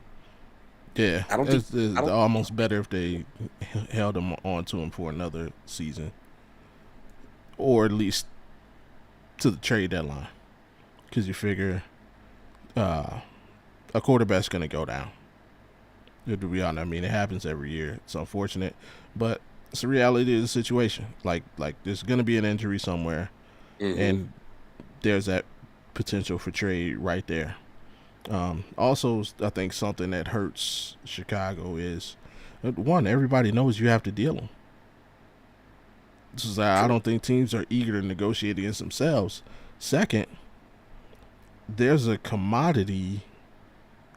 Yeah. I don't think. I It's don't. almost better if they held him on to him for another season, or at least to the trade deadline, because you figure uh, a quarterback's going to go down. To be honest, I mean it happens every year. It's unfortunate, but it's the reality of the situation. Like there's going to be an injury somewhere, Hmm. and there's that potential for trade right there. Also, I think something that hurts Chicago is one. Everybody knows you have to deal them. So I True. don't think teams are eager to negotiate against themselves. Second, there's a commodity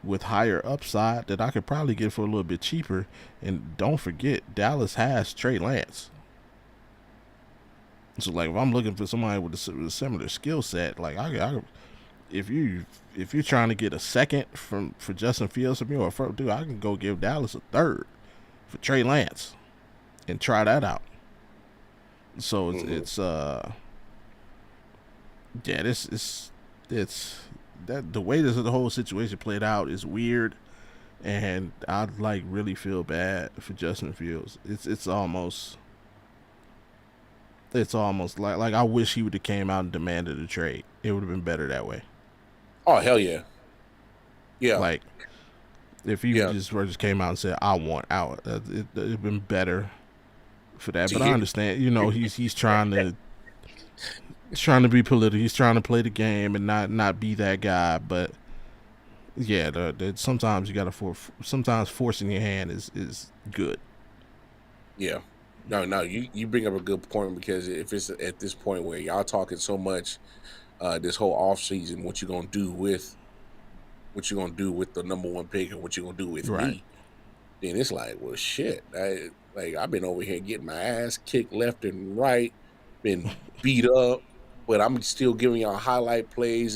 with higher upside that I could probably get for a little bit cheaper. And don't forget, Dallas has Trey Lance. So like, if I'm looking for somebody with a similar skill set, like if you're trying to get a second for Justin Fields from me or for dude, I can go give Dallas a third for Trey Lance and try that out. So Hmm. it's yeah, this is it's that the way this the whole situation played out is weird, and I like really feel bad for Justin Fields. It's almost like I wish he would have came out and demanded a trade. It would have been better that way. Oh hell yeah, yeah, Like if he yeah. just came out and said I want out, it'd been better for that. To But I hear, understand, he's trying to be political. He's trying to play the game and not be that guy. But yeah, sometimes you got to sometimes forcing your hand is good. yeah. No, no. You bring up a good point because if it's at this point where y'all talking so much, this whole off season, what you gonna do with the number one pick and what you gonna do with Right. me? Then it's like, well, shit. I've been over here getting my ass kicked left and right, been beat up, but I'm still giving y'all highlight plays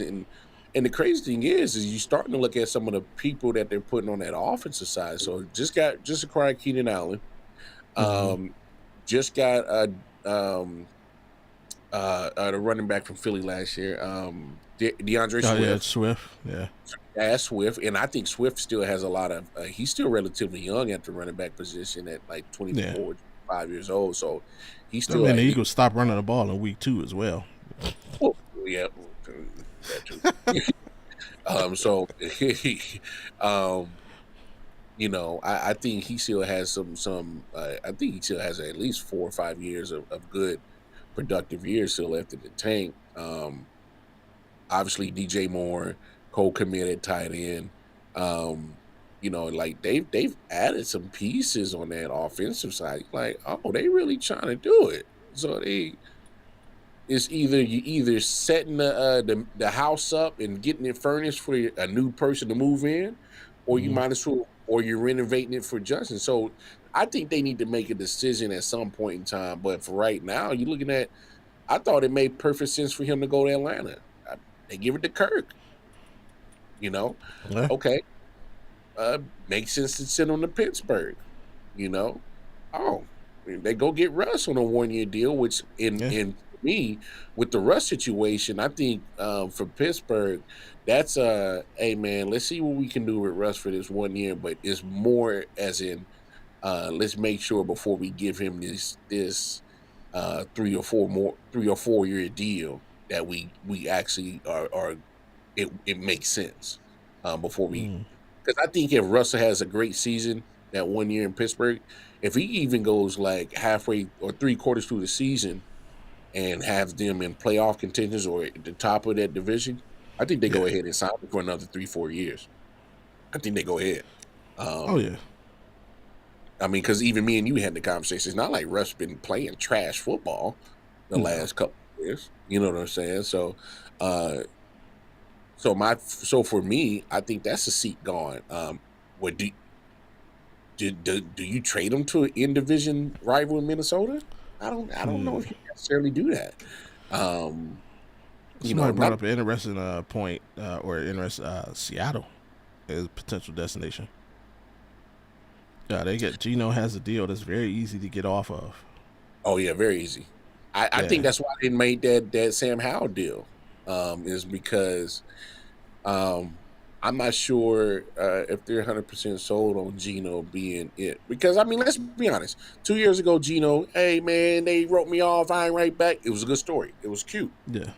And the crazy thing is you starting to look at some of the people that they're putting on that offensive side. So just acquired Keenan Allen. Mm-hmm. Um, just got um the running back from Philly last year, DeAndre Oh yeah, it's Swift. Swift. Yeah. Yeah, Swift, and I think Swift still has a lot of. He's still relatively young at the running back position at like Yeah. 24, 5 years old. So he's I still mean, the at. Eagles stopped running the ball in week 2 as well. Well, yeah, that too. So, um, I think he still has some. I think he still has at least 4 or 5 years of good, productive years still left in the tank. Obviously, DJ Moore, Cole committed tight end. Like they've added some pieces on that offensive side. Like, oh, they really trying to do it. So it's either you either setting the house up and getting it furnished for a new person to move in, or you Mm-hmm. might as well, or you're renovating it for Justin. So I think they need to make a decision at some point in time. But for right now, you're looking at. I thought it made perfect sense for him to go to Atlanta. They give it to Kirk. You know, Yeah. okay, makes sense to send him to Pittsburgh. You know, oh, they go get Russ on a 1 year deal, which Yeah. in for me with the Russ situation, I think for Pittsburgh, that's hey man, let's see what we can do with Russ for this 1 year, but it's more as in let's make sure before we give him this 3 or 4 year deal that we actually are it makes sense before we Mm. because I think if Russell has a great season that 1 year in Pittsburgh, if he even goes like halfway or 3 quarters through the season and has them in playoff contentions or at the top of that division, I think they go Yeah. ahead and sign him for another 3 4 years. I think they go ahead. Oh Um, yeah. I mean, because even me and you had the conversation. It's not like Russ been playing trash football the No. last couple of years. You know what I'm saying? Uh, so for me, I think that's a seat gone. What do you trade him to an in division rival in Minnesota? I don't know Hmm. if you necessarily do that. Um, Somebody brought not up an interesting point or interesting Seattle as a potential destination. Yeah, they get Gino has a deal that's very easy to get off of. oh yeah, very easy. I think Yeah. that's why they made that Sam Howell deal. Is because Um, I'm not sure if they're 100% sold on Gino being it because I mean, let's be honest. 2 years ago, Gino, hey man, they wrote me off. I ain't right back. It was a good story. It was cute. Yeah.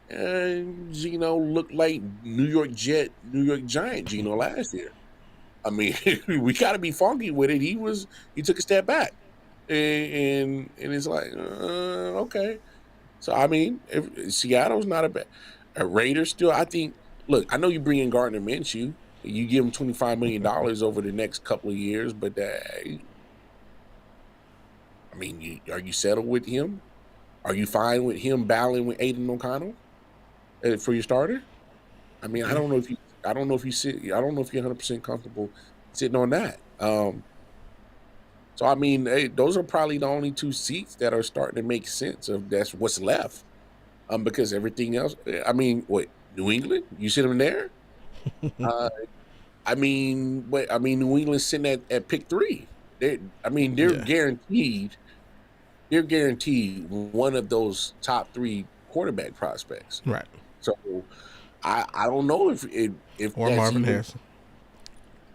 And Gino looked like New York Giant Gino last year. I mean, we got to be funky with it. He took a step back, and it's like okay. So I mean, if Seattle's not a Raiders still. I think. Look, I know you bring in Gardner Minshew. You give him $25 million over the next couple of years, but I mean, are you settled with him? Are you fine with him battling with Aiden O'Connell for your starter? I mean, I Yeah. don't know if you. I don't know if you sit. I don't know if you're 100% comfortable sitting on that. So I mean, hey, those are probably the only two seats that are starting to make sense of that's what's left. Because everything else, I mean, what New England? You see them there? Uh, New England's sitting at pick three. I mean, they're Yeah. guaranteed. They're guaranteed one of those top three quarterback prospects. Right. So I don't know if Or that's Marvin even Harrison.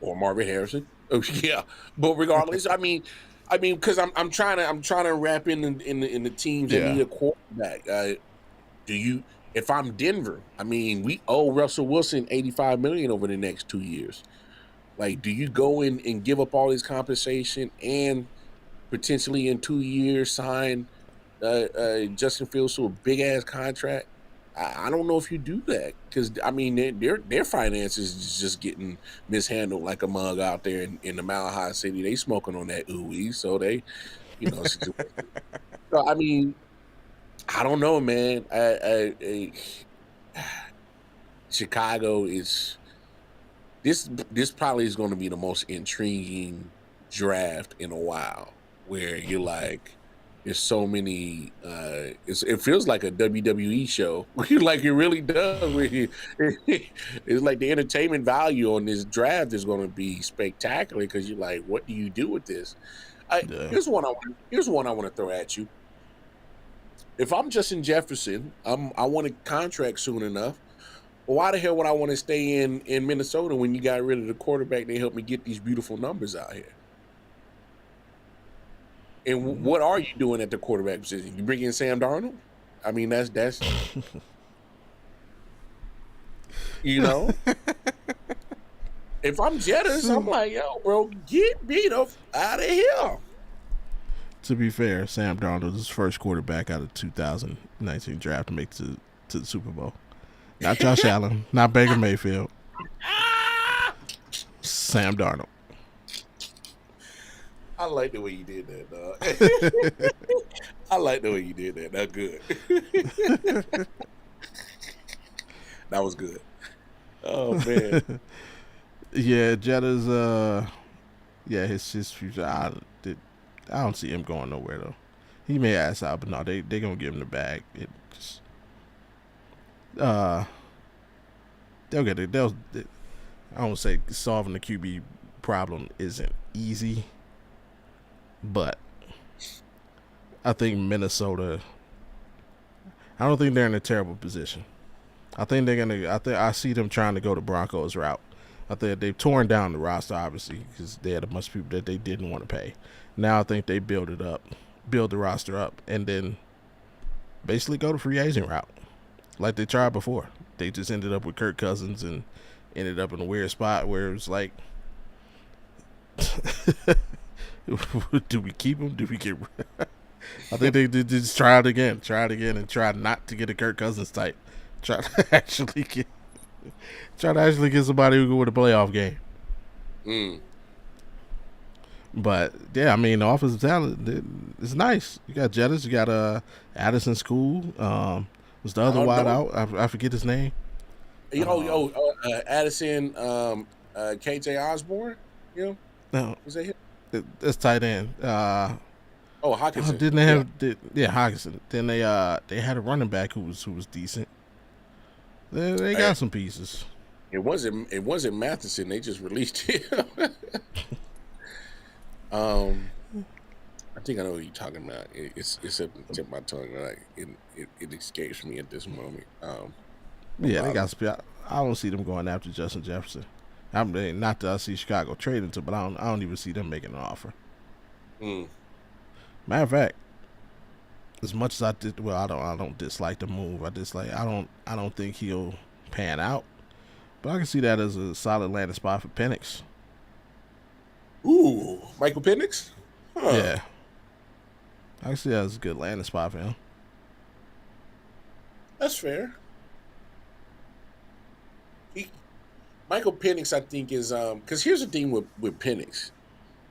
or Marvin Harrison. Oh yeah, but regardless, because I'm trying to wrap in the teams that need Yeah. a quarterback. Do you if I'm Denver, I mean, we owe Russell Wilson $85 million over the next 2 years. Like, do you go in and give up all his compensation and potentially in 2 years sign Justin Fields to a big ass contract? I don't know if you do that because I mean their finances is just getting mishandled like a mug out there in the Mile High City. They smoking on that ooey, so they situation. So I mean I don't know, man. Chicago is this probably is going to be the most intriguing draft in a while, where you're like, there's so many. It feels like a WWE show. Like it really does. It's like the entertainment value on this draft is going to be spectacular because you're like, what do you do with this? Yeah. Here's one I want to throw at you. If I'm Justin Jefferson, I want a contract soon enough. Well, why the hell would I want to stay in Minnesota when you got rid of the quarterback? They helped me get these beautiful numbers out here. And what are you doing at the quarterback position? You bring in Sam Darnold? I mean, that's you know. If I'm Jettas, I'm like, yo, bro, get me the out of here. To be fair, Sam Darnold is the first quarterback out of 2019 draft to make to the Super Bowl. Not Josh Allen, not Baker Mayfield. Sam Darnold. I like the way you did that, dog. I like the way you did that. That's good. That was good. Oh man. Yeah, Jetta's yeah, his future. I don't see him going nowhere though. He may ask out, but no, they gonna give him the bag. It just they'll get it. I don't say solving the QB problem isn't easy, but I think Minnesota. I don't think they're in a terrible position. I think they're gonna. I see them trying to go the Broncos route. I think they've torn down the roster obviously because they had a bunch of people that they didn't want to pay. Now I think they build the roster up, and then basically go the free agent route like they tried before. They just ended up with Kirk Cousins and ended up in a weird spot where it was like, do we keep him? Do we get? I think they did just try it again, and try not to get a Kirk Cousins type. Try to actually get somebody who go with a playoff game. But yeah, I mean, the offensive talent is nice. You got Jettis, you got Addison School. Was the other wide out? I forget his name. Addison, KJ Osborne. You know, No, was that him? that's tight end. Hawkinson. Didn't they have? Hawkinson. Then they had a running back who was decent. They got some pieces. It wasn't Matheson. They just released him. I think I know what you're talking about. It's at the tip of my tongue. Like it escapes me at this moment. Yeah, they got speed. I don't see them going after Justin Jefferson. I mean, not that I see Chicago trading to, but I don't even see them making an offer. Matter of fact, as much as I don't dislike the move. I don't think he'll pan out, but I can see that as a solid landing spot for Penix. Ooh, Michael Penix? Huh. Yeah, I can see that as a good landing spot for him. That's fair. Michael Penix, I think, is because here's the thing with Penix.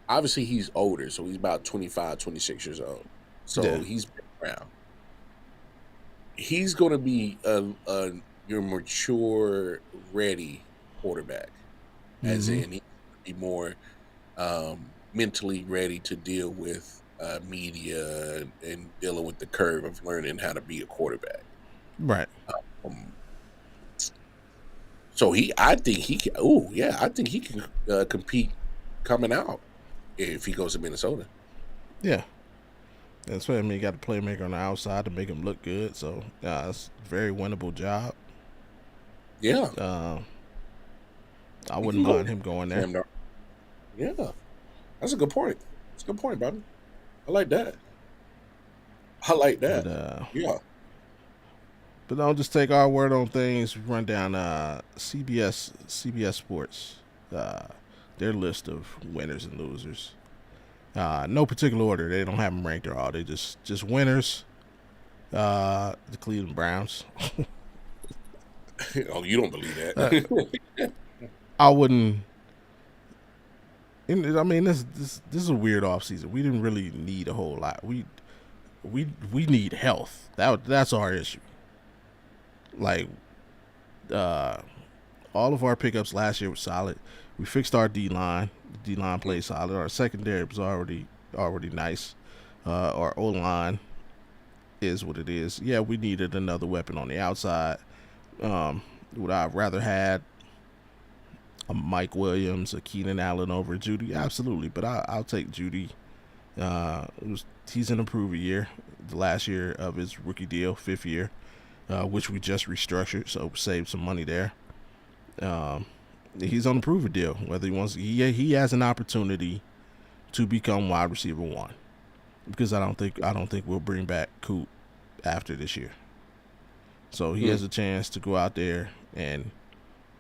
Obviously, he's older, so he's about 25, 26 years old. So he's been around. He's going to be your mature, ready quarterback, as in he's going to be more mentally ready to deal with media and dealing with the curve of learning how to be a quarterback. Right. So I think he can compete coming out if he goes to Minnesota. Yeah. That's why you got a playmaker on the outside to make him look good. So it's a very winnable job. Yeah. I wouldn't mind him going there. Yeah. That's a good point. That's a good point, Bobby. I like that. Yeah. But don't just take our word on things. Run down CBS Sports, their list of winners and losers. No particular order. They don't have them ranked at all. They just winners. The Cleveland Browns. Oh, you don't believe that? I wouldn't. I mean, this is a weird offseason. We didn't really need a whole lot. We need health. That's our issue. Like, all of our pickups last year were solid. We fixed our D line. The D line played solid. Our secondary was already nice. Our O line is what it is. Yeah, we needed another weapon on the outside. Would I have rather had a Mike Williams, a Keenan Allen over Judy? Absolutely, but I'll take Judy. He's in a prove year, the last year of his rookie deal, 5th year, which we just restructured, so saved some money there. He's on a prove deal. Whether he wants, he has an opportunity to become wide receiver 1, because I don't think we'll bring back Coop after this year. So he has a chance to go out there and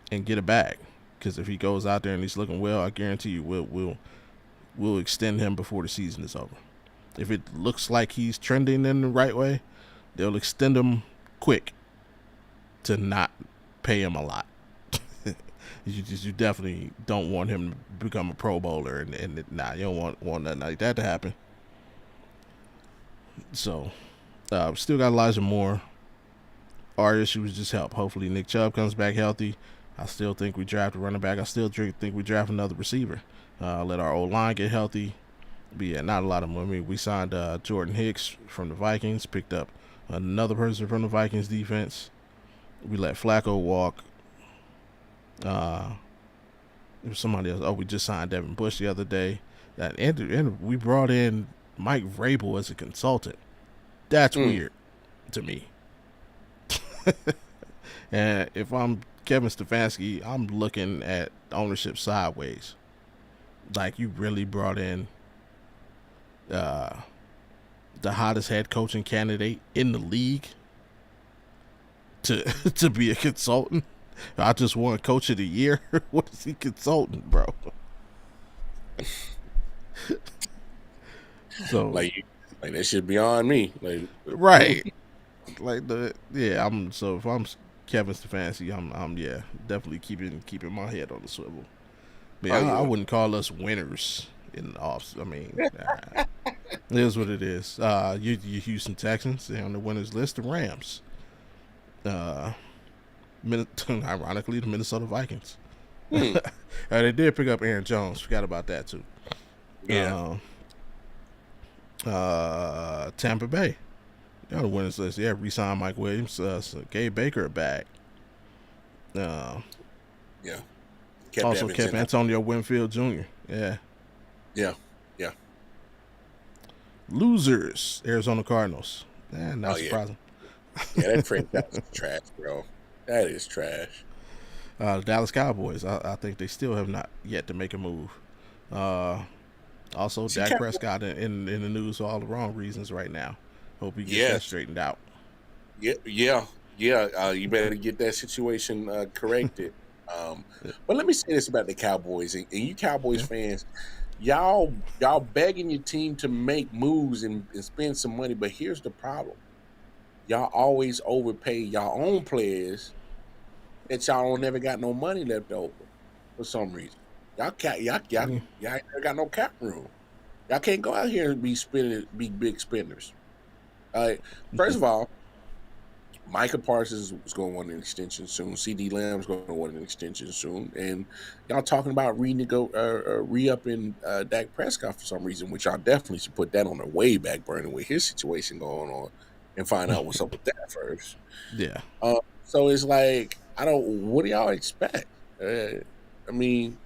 get a bag. Because if he goes out there and he's looking well, I guarantee you we'll extend him before the season is over. If it looks like he's trending in the right way, they'll extend him quick to not pay him a lot. You definitely don't want him to become a Pro Bowler, and you don't want nothing like that to happen. So, still got Elijah Moore. Our issue was just help. Hopefully Nick Chubb comes back healthy. I still think we draft a running back. I still think we draft another receiver. Let our old line get healthy. But yeah, not a lot of money. We signed Jordan Hicks from the Vikings. Picked up another person from the Vikings defense. We let Flacco walk. There was somebody else. Oh, we just signed Devin Bush the other day. And we brought in Mike Vrabel as a consultant. That's weird to me. And if I'm Kevin Stefanski, I'm looking at ownership sideways. Like, you really brought in the hottest head coaching candidate in the league to be a consultant. I just won Coach of the Year. What is he consulting, bro? So like that shit beyond me. Like, right. So if I'm Kevin Stefanski, I'm definitely keeping my head on the swivel. But I wouldn't call us winners in the off. I mean, it is what it is. You Houston Texans, they're on the winners list. The Rams. Ironically, the Minnesota Vikings. They did pick up Aaron Jones. Forgot about that too. Yeah. Tampa Bay. They're on the winners list. Yeah, re-signed Mike Williams. So gave Baker a bag. Yeah. Also kept Antonio Winfield Jr. Yeah. Yeah. Losers. Arizona Cardinals. Not surprising. Yeah, that franchise is trash, bro. That is trash. The Dallas Cowboys. I think they still have not yet to make a move. Also, Dak Prescott in the news for all the wrong reasons right now. Hope he gets that straightened out. Yeah. You better get that situation corrected. But let me say this about the Cowboys, and you Cowboys fans, y'all begging your team to make moves and spend some money. But here's the problem: y'all always overpay y'all own players that y'all don't never got no money left over for some reason. Y'all ain't never got no cap room. Y'all can't go out here and be big spenders. First of all, Micah Parsons was going to want an extension soon. CD Lamb's going to want an extension soon, and y'all talking about re-upping Dak Prescott for some reason, which y'all definitely should put that on the way back burner with his situation going on, and find out what's up with that first. Yeah. So it's like, what do y'all expect? I mean,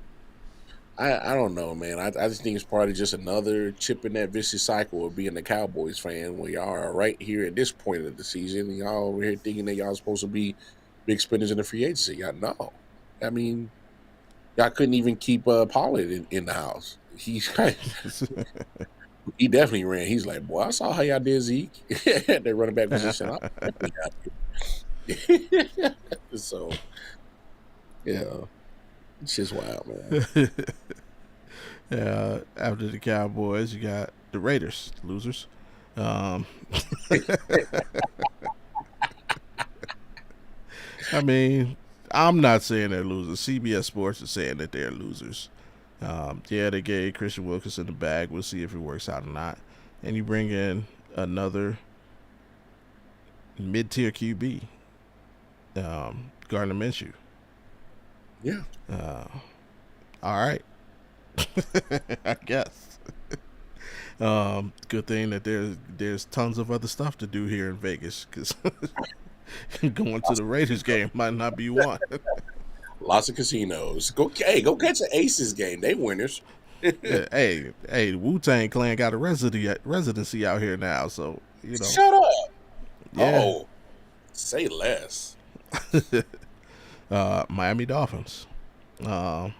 I don't know, man. I just think it's part of just another chip in that vicious cycle of being a Cowboys fan, where y'all are right here at this point of the season, and y'all over here thinking that y'all supposed to be big spenders in the free agency. Y'all know. I mean, y'all couldn't even keep Pollard in the house. He definitely ran. He's like, boy, I saw how y'all did Zeke at the running back position. I'm definitely happy. So, yeah. It's just wild, man. After the Cowboys, you got the Raiders, losers. I mean, I'm not saying they're losers. CBS Sports is saying that they're losers. They gave Christian Wilkinson the bag. We'll see if it works out or not. And you bring in another mid-tier QB, Gardner Minshew. Yeah. All right. I guess. Good thing that there's tons of other stuff to do here in Vegas because going to the Raiders game might not be one. Lots of casinos. Go catch an Aces game. They winners. Yeah, hey, Wu Tang Clan got a residency out here now, so Shut up. yeah. Oh, say less. Miami Dolphins on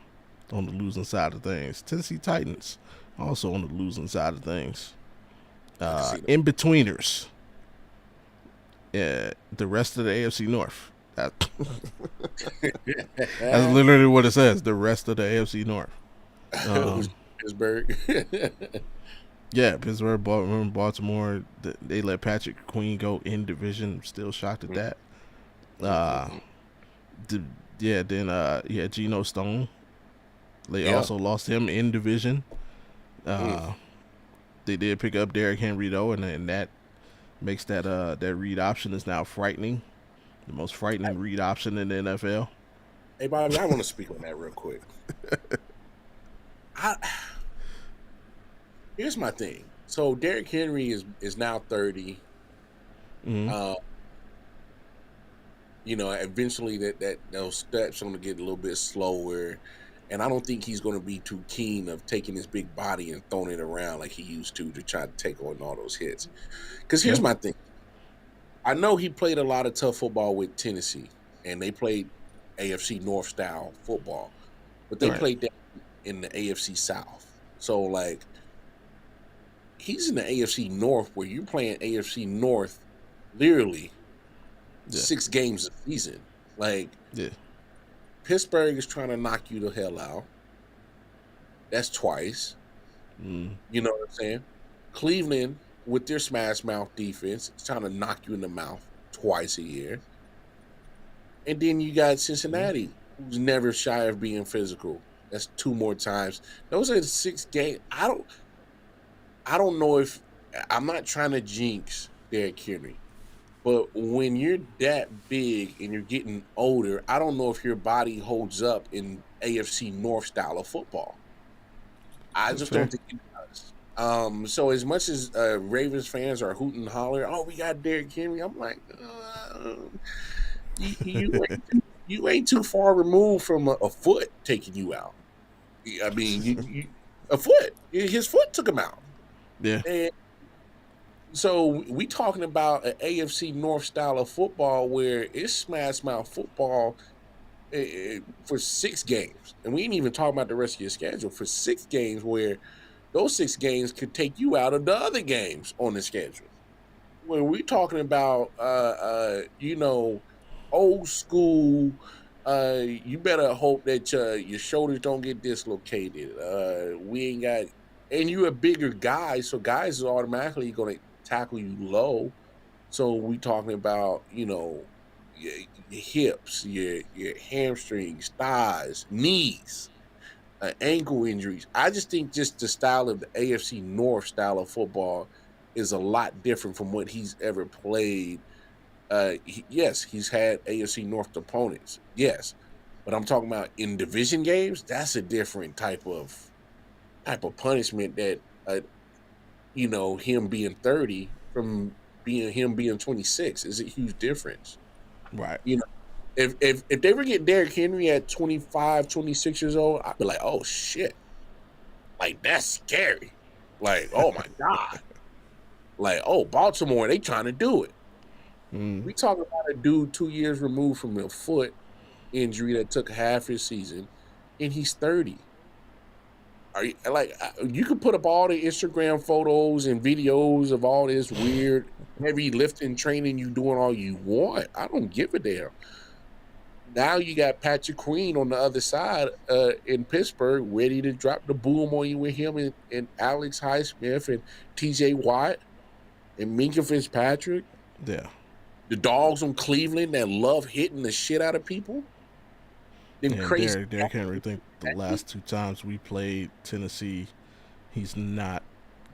the losing side of things. Tennessee Titans also on the losing side of things. In betweeners. Yeah, the rest of the AFC North. That's literally what it says. The rest of the AFC North. Pittsburgh. Yeah, Pittsburgh, Baltimore. They let Patrick Queen go in division. Still shocked at that. Geno Stone. They also lost him in division. They did pick up Derrick Henry though, and that makes that read option is now frightening. The most frightening read option in the NFL. Hey, Bobby, I want to speak on that real quick. Here's my thing. So Derrick Henry is now 30. Eventually that those steps are going to get a little bit slower, and I don't think he's going to be too keen of taking his big body and throwing it around like he used to try to take on all those hits. Because here's my thing. I know he played a lot of tough football with Tennessee, and they played AFC North style football, but they played that in the AFC South. So like, he's in the AFC North where you're playing AFC North literally 6 games a season. Like, Pittsburgh is trying to knock you the hell out. That's twice. You know what I'm saying? Cleveland, with their smash mouth defense, is trying to knock you in the mouth twice a year. And then you got Cincinnati, who's never shy of being physical. That's 2 more times. Those are the 6 games. I don't know if I'm not trying to jinx Derrick Henry, but when you're that big and you're getting older, I don't know if your body holds up in AFC North style of football. I just don't think it does. So as much as Ravens fans are hooting and hollering, "Oh, we got Derrick Henry," I'm like, you ain't too far removed from a foot taking you out. I mean, a foot. His foot took him out. Yeah. And so we talking about an AFC North style of football where it's smash mouth football for 6 games. And we ain't even talking about the rest of your schedule. For 6 games where those 6 games could take you out of the other games on the schedule. When we talking about, old school, you better hope that your shoulders don't get dislocated. We ain't got, and you're a bigger guy, so guys are automatically going to tackle you low. So we talking about, your hips, your hamstrings, thighs, knees, ankle injuries. I just think just the style of the AFC North style of football is a lot different from what he's ever played. Yes, he's had AFC North opponents. Yes, but I'm talking about in division games. That's a different type of punishment that him being 30 from him being 26 is a huge difference. Right. If they were getting Derrick Henry at 25, 26 years old, I'd be like, oh shit, like that's scary. Like, oh my god, like, oh, Baltimore, they trying to do it. We talking about a dude 2 years removed from a foot injury that took half his season, and he's 30. Are you like, you can put up all the Instagram photos and videos of all this weird heavy lifting training you doing all you want. I don't give a damn. Now you got Patrick Queen on the other side in Pittsburgh ready to drop the boom on you with him and Alex Highsmith and TJ Watt and Minka Fitzpatrick. Yeah. The dogs on Cleveland that love hitting the shit out of people. Derrick Henry, I think the last 2 times we played Tennessee, he's not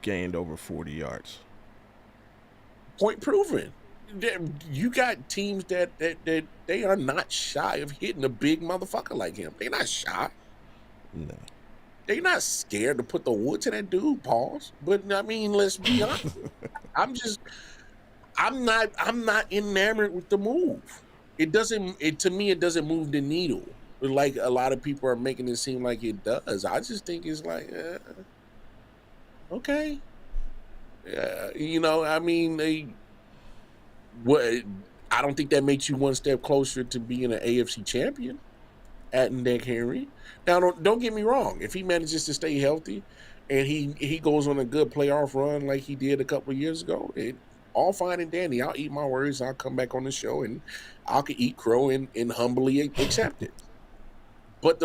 gained over 40 yards. Point proven. You got teams that they are not shy of hitting a big motherfucker like him. They're not shy. No. They're not scared to put the wood to that dude, pause. But I mean, let's be honest. I'm just I'm not enamored with the move. To me it doesn't move the needle. Like a lot of people are making it seem like it does. I just think it's like okay. I mean, what I don't think that makes you one step closer to being an AFC champion, adding Derrick Henry. Now, don't get me wrong. If he manages to stay healthy and he goes on a good playoff run like he did a couple of years ago, all fine and dandy. I'll eat my words. I'll come back on the show and I can eat crow and humbly accept it. But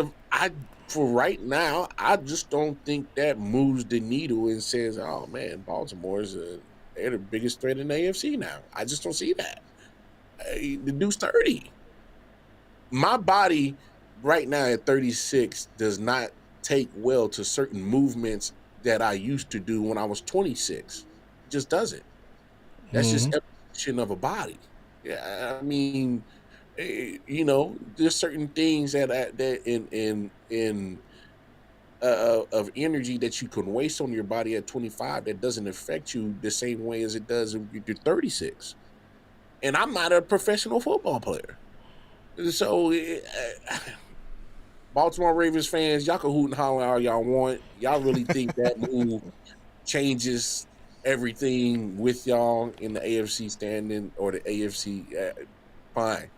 for right now, I just don't think that moves the needle and says, "Oh man, they're the biggest threat in the AFC now." I just don't see that. The dude's 30. My body right now at 36 does not take well to certain movements that I used to do when I was 26. It just doesn't. That's just evolution of a body. Yeah, I mean, there's certain things that of energy that you can waste on your body at 25 that doesn't affect you the same way as it does when you're 36. And I'm not a professional football player. So, Baltimore Ravens fans, y'all can hoot and holler all y'all want. Y'all really think that move changes everything with y'all in the AFC standing or the AFC? Fine.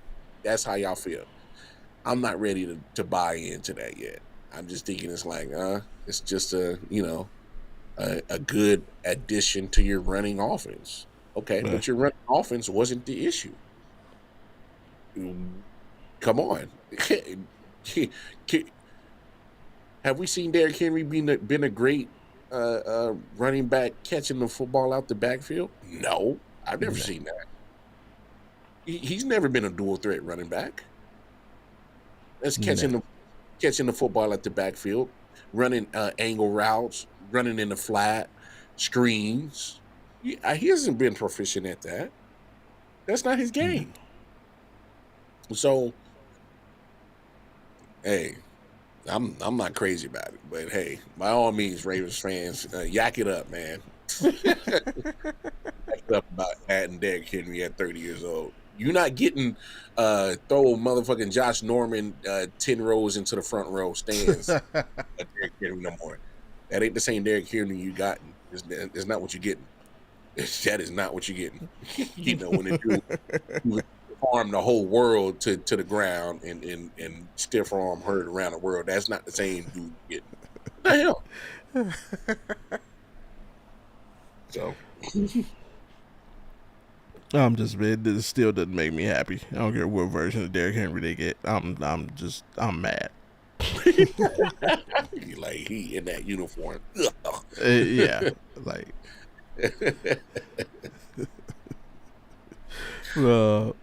That's how y'all feel. I'm not ready to buy into that yet. I'm just thinking it's like, it's just a good addition to your running offense. Okay, but your running offense wasn't the issue. Come on. Have we seen Derrick Henry been a great running back catching the football out the backfield? No, I've never seen that. He's never been a dual threat running back. That's catching the football at the backfield, running angle routes, running in the flat, screens. He hasn't been proficient at that. That's not his game. So, hey, I'm not crazy about it, but hey, by all means, Ravens fans, yak it up, man. Yak it up about adding Derrick Henry at 30 years old. You're not getting throw motherfucking Josh Norman 10 rows into the front row stands at Derrick Henry no more. That ain't the same Derrick Henry you gotten. It's not what you're getting. That is not what you're getting. When it do farm the whole world to the ground and stiff arm herd around the world. That's not the same dude getting. What the hell? So I'm just, man, this still doesn't make me happy. I don't care what version of Derrick Henry they get. I'm mad. Like he in that uniform. Yeah, like. So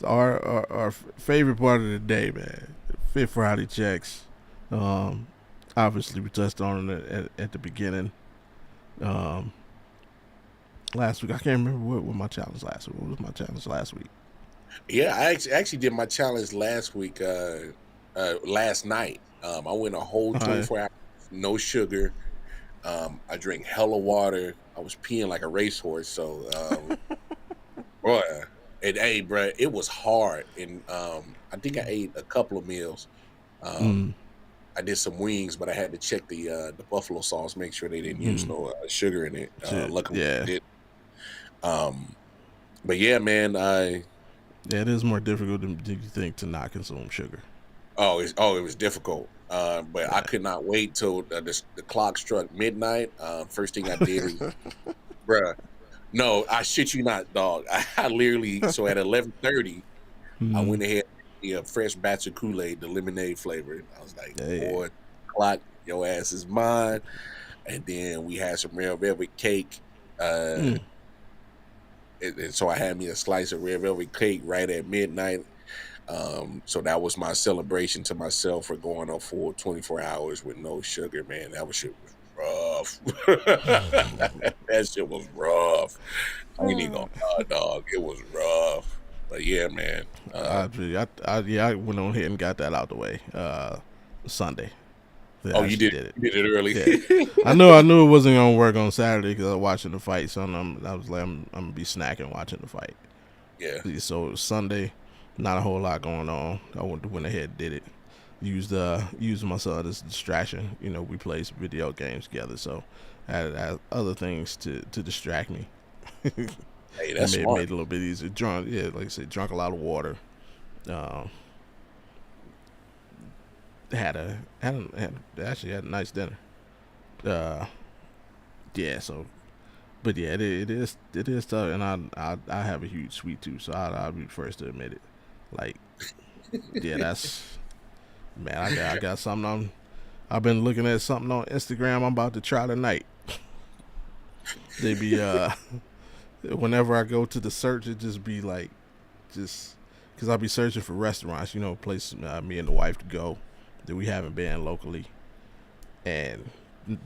our favorite part of the day, man. Fit Friday checks. Obviously we touched on it at the beginning. Last week I can't remember what my challenge last week. What was my challenge last week? Yeah, I actually did my challenge last week. Last night, I went a whole 24 hours, no sugar. I drank hella water. I was peeing like a racehorse. So, boy, hey, bro, it was hard. And I think I ate a couple of meals. I did some wings, but I had to check the buffalo sauce, make sure they didn't use no sugar in it. Luckily, they did. But yeah, man, it is more difficult than you think to not consume sugar. It was difficult. But I could not wait till the clock struck midnight. First thing I did is, bruh, no, I shit you not, dog. I literally, so at 11:30, I went ahead and made a fresh batch of Kool-Aid, the lemonade flavor. I was like, boy, clock, your ass is mine. And then we had some red velvet cake. And so I had me a slice of red velvet cake right at midnight. So that was my celebration to myself for going a full 24 hours with no sugar, man. That shit was rough. That shit was rough. I ain't even gonna lie, dog. It was rough. But yeah, man. I went on ahead and got that out the way. Sunday. That Oh, I you actually did. did it. You did it early. Yeah, I knew it wasn't gonna work on Saturday because I was watching the fight. So I was like, I'm gonna be snacking watching the fight. Yeah. So Sunday, not a whole lot going on. I went ahead and did it. Used my son as a distraction. You know, we play some video games together, so I had other things to distract me. Hey, It that's made smart. it a little bit easier. Drunk, yeah, like I said, drunk a lot of water. Um, actually had a nice dinner. Uh, yeah, so but yeah, it is tough, and I have a huge sweet tooth, so I'll be the first to admit it. Like, yeah, that's man, I got something on. I've been looking at something on Instagram. I'm about to try tonight. They be whenever I go to the search, it just be like just because I'll be searching for restaurants, you know, places me and the wife to go that we haven't been locally, and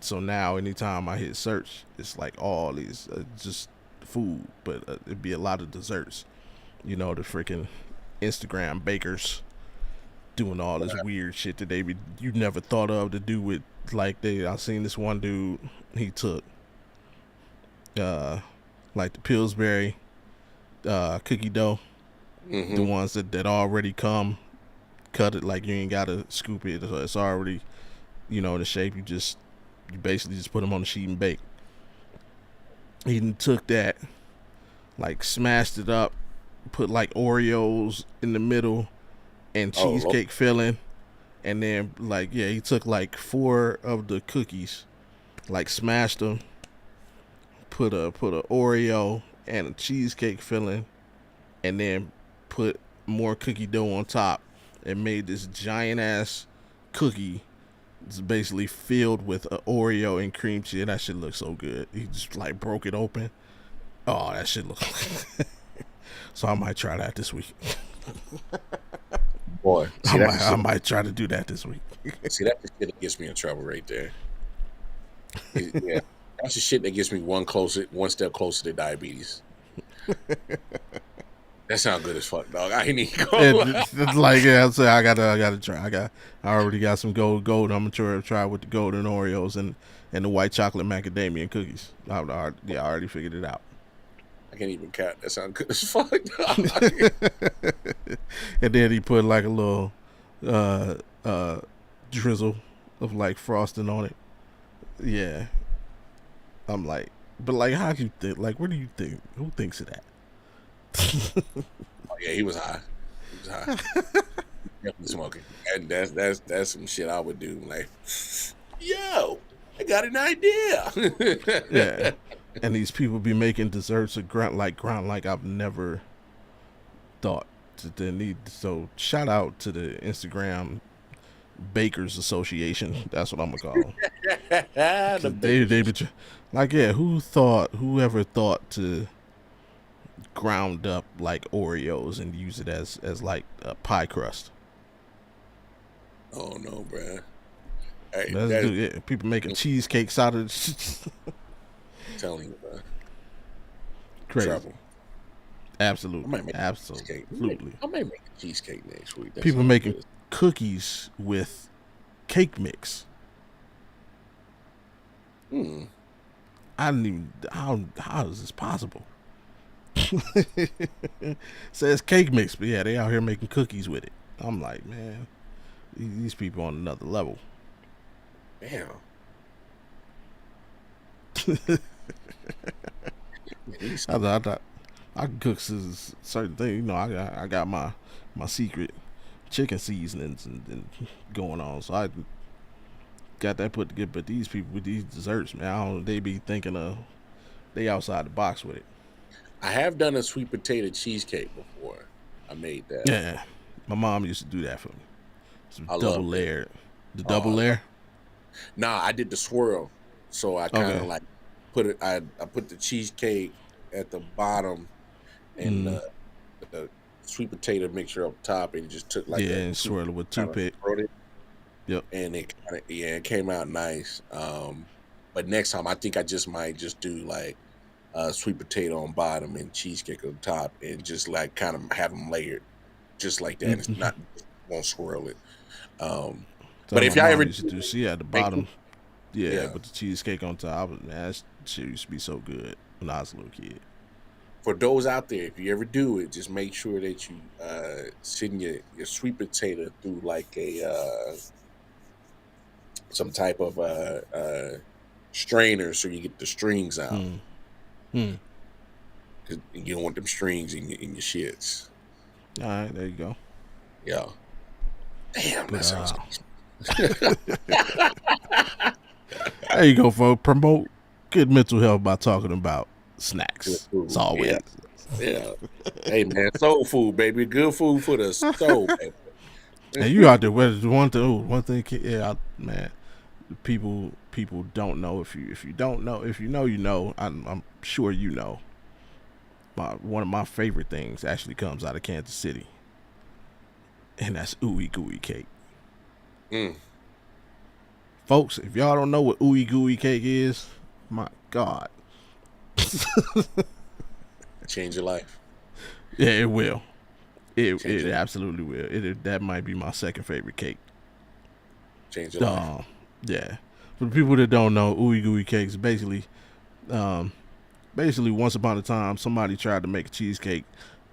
so now anytime I hit search, it's like all these just food, but it'd be a lot of desserts. You know, the freaking Instagram bakers doing all this weird shit that they be you never thought of to do with like I seen this one dude he took uh like the Pillsbury cookie dough, the Mm-hmm. ones that already come cut it like you ain't gotta scoop it, so it's already in the shape. You basically just put them on the sheet and bake. He took that, like smashed it up, put like Oreos in the middle and Oh, Lord. cheesecake filling, and then like yeah, he took like four of the cookies, like smashed them, put a Oreo and a cheesecake filling, and then put more cookie dough on top, and made this giant ass cookie. It's basically filled with a Oreo and cream cheese. That shit looks so good. He just like broke it open. Oh, that shit looks. So I might try that this week. Boy, see that's the I shit. might try to do that this week. See that's the shit that gets me in trouble right there. Yeah, that's the shit that gets me one step closer to diabetes. That sounds good as fuck, dog. I ain't even gonna lie. It's like yeah, I gotta try. I already got some gold. I'm gonna try with the golden Oreos and the white chocolate macadamia cookies. I already figured it out. I can't even count. That sounds good as fuck, dog. And then he put like a little uh uh drizzle of like frosting on it. Yeah, I'm like, but like, how do you think? Like, what do you think? Who thinks of that? Oh, yeah, he was high. He was high. Definitely smoking. And that's some shit I would do. Like, yo, I got an idea. Yeah, and these people be making desserts of ground like I've never thought to need. So shout out to the Instagram Bakers Association. That's what I'm gonna call them. The 'Cause they be like yeah. Whoever thought to ground up like Oreos and use it as like a pie crust? Oh no, bro. Hey, Let's that do is yeah. People making cheesecakes out of it. telling you, bro. Crazy. Trouble. I Absolutely. might make a cheesecake. Absolutely. I might make a cheesecake next week. That People sounds making good. cookies with cake mix. Hmm. I didn't even how is this possible? Says cake mix, but yeah, they out here making cookies with it. I'm like, man, these people on another level. Damn. I can cook certain things. You know, I got my secret chicken seasonings and going on. So I got that put together. But these people with these desserts, man, I don't. They be thinking they outside the box with it. I have done a sweet potato cheesecake before. I made that. Yeah, my mom used to do that for me. Some I double love it. layered. The Oh, double layer. nah, I did the swirl. So I kind of Okay. like put it. I put the cheesecake at the bottom and Mm, the sweet potato mixture up top, and just took like yeah, a and swirl it with kind of toothpick. swirled it, Yep. and it came out nice. But next time I think I just might just do like sweet potato on bottom and cheesecake on top, and just like kind of have them layered just like that. It's Mm-hmm. not won't swirl it. Um, But So if my y'all mom ever used to do. She had the make bottom, yeah, yeah, with the cheesecake on top. Man, that shit used to be so good when I was a little kid. for those out there, if you ever do it, just make sure that you send your sweet potato through like a some type of strainer so you get the strings out. Hmm. Hmm. 'Cause you don't want them strings in your shits. All right, there you go. Yeah. Damn, But that sounds there you go, folks. Promote good mental health by talking about good snacks. As food. Yeah. always. Yeah. Hey man, soul food, baby. Good food for the soul, baby. And you out there, whether one thing, yeah, man. People don't know. If you don't know, if you know, you know. I'm sure you know. One of my favorite things actually comes out of Kansas City, and that's ooey gooey cake. Mm, Folks, if y'all don't know what ooey gooey cake is, my God, change your life. yeah, it will. Change It your absolutely will. That might be my second favorite cake. change your life. Yeah. For the people that don't know, ooey gooey cakes um, basically once upon a time somebody tried to make a cheesecake,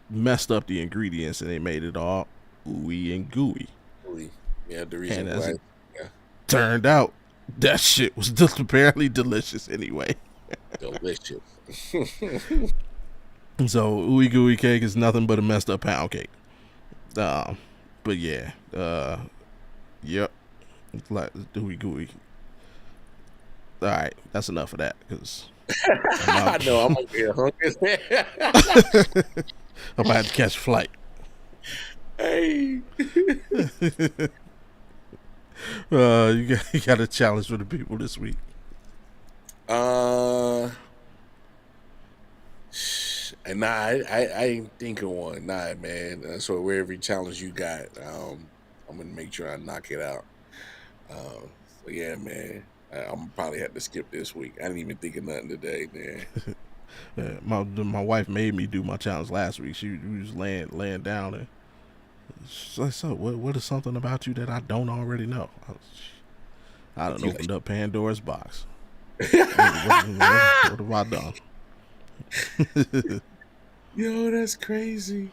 messed up the ingredients, and they made it all ooey and gooey. Really. Yeah, the And reason as why it yeah, turned out, that shit was just apparently delicious anyway. delicious. So ooey gooey cake is nothing but a messed up pound cake. But yeah, yep, it's like ooey gooey. All right, that's enough of that because I I'm know I'm over here hungry. about to catch a flight. Hey. You got a challenge for the people this week. And I ain't think of one. Nah, man. So wherever challenge you got, I'm gonna make sure I knock it out. So yeah, man. I'm probably have to skip this week. I didn't even think of nothing today, man. My wife made me do my challenge last week. She was laying down and she's like, "So what is something about you that I don't already know?" I done You opened up Pandora's box. What have I done? Yo, that's crazy.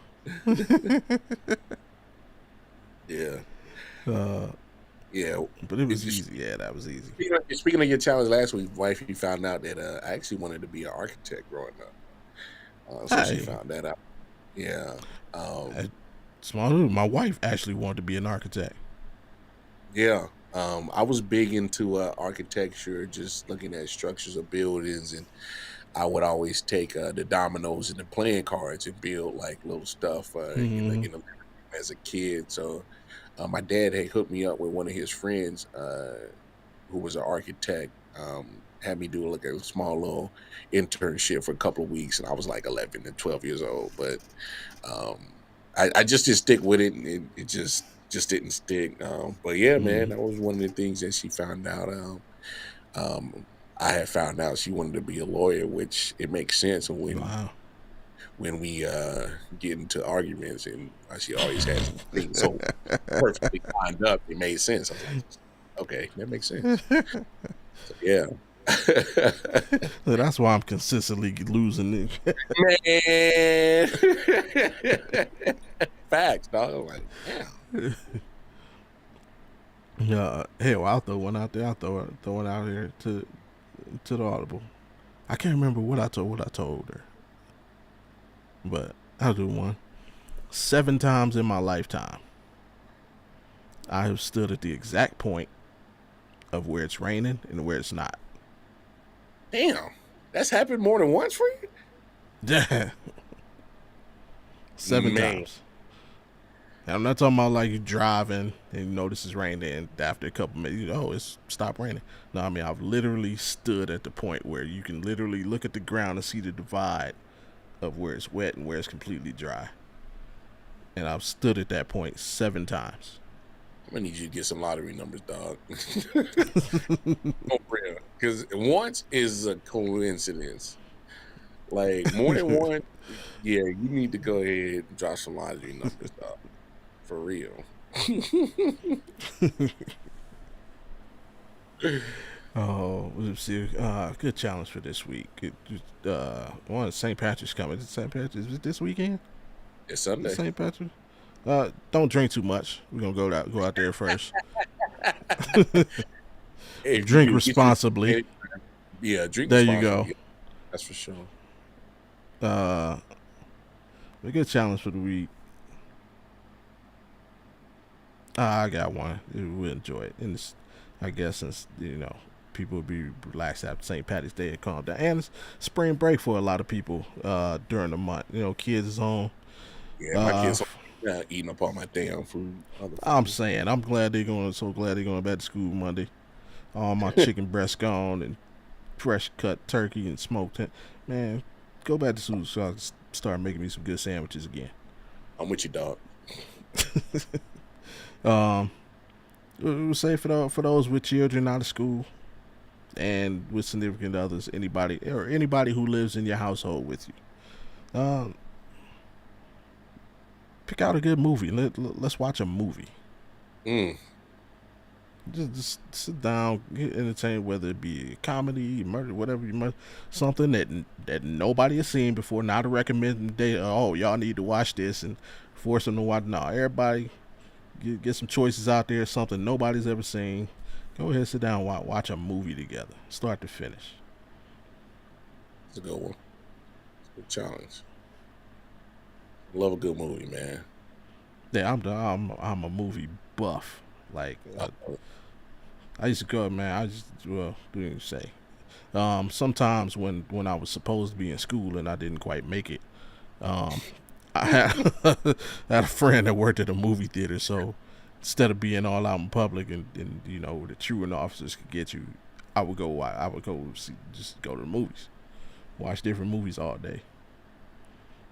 Yeah, Uh, yeah. but it It's was just, easy. Yeah, that was easy. speaking of your challenge last week, wife, you found out that I actually wanted to be an architect growing up. So she Hey, found that out. Yeah. I- small news. My wife actually wanted to be an architect. Yeah. I was big into architecture, just looking at structures of buildings, and I would always take the dominoes and the playing cards and build like little stuff, Mm-hmm. as a kid. So my dad had hooked me up with one of his friends who was an architect. Had me do like a small little internship for a couple of weeks, and I was like 11 and 12 years old. But I just didn't stick with it, and it just didn't stick. But yeah, man, Mm-hmm. that was one of the things that she found out. Um, I had found out she wanted to be a lawyer, which it makes sense Wow. when we get into arguments, and she always has things so perfectly lined up. It made sense. I was like, okay, that makes sense. So, yeah. So that's why I'm consistently losing it. Man. Facts, dog. I'm like, damn. Hell, I'll throw one out there. I'll throw one out here to the Audible. I can't remember what I told her, but I'll do one. 7 times in my lifetime, I have stood at the exact point of where it's raining and where it's not. Damn. That's happened more than once for you? Yeah, 7 Man. times. And I'm not talking about like you driving and you know this is raining, and after a couple minutes, you know, it's stopped raining. No, I mean I've literally stood at the point where you can literally look at the ground and see the divide of where it's wet and where it's completely dry. And I've stood at that point 7 times. I'm gonna need you to get some lottery numbers, dog. Oh, real. Because once is a coincidence. Like more than one, yeah, you need to go ahead and drop some lottery numbers, dog. For real. Oh, let's see. Good challenge for this week. One St. Patrick's coming. Is it St. Patrick's? Is it this weekend? It's Is it Sunday. St. Patrick's? Don't drink too much. We're gonna go out there first. Hey, if you Drink do, get you responsibly. yeah, drink There you go. responsibly. That's for sure. Uh, a good challenge for the week. I got one. We'll enjoy it. And I guess since people will be relaxed after St. Patty's Day and calm down, and it's spring break for a lot of people during the month. Kids is home. Yeah, my kids are eating up all my damn food. I'm saying, I'm glad they're going. So glad they're going back to school Monday. All my chicken breast gone and fresh cut turkey and smoked. Man, go back to school so I can start making me some good sandwiches again. I'm with you, dog. We'll say for those with children out of school and with significant others, anybody who lives in your household with you, pick out a good movie. Let's watch a movie. Just sit down, get entertained, whether it be a comedy, murder, whatever something that nobody has seen before. Not a recommendation. Oh, y'all need to watch this and force them to watch. No, everybody get some choices out there. Something nobody's ever seen. Go ahead, sit down, and watch a movie together, start to finish. It's a good one. It's a good challenge. Love a good movie, man. Yeah, I'm a movie buff. Like I used to go, man. What do you say? Sometimes when I was supposed to be in school and I didn't quite make it, I had, I had a friend that worked at a movie theater. So instead of being all out in public and the truant officers could get you, I would go just go to the movies, watch different movies all day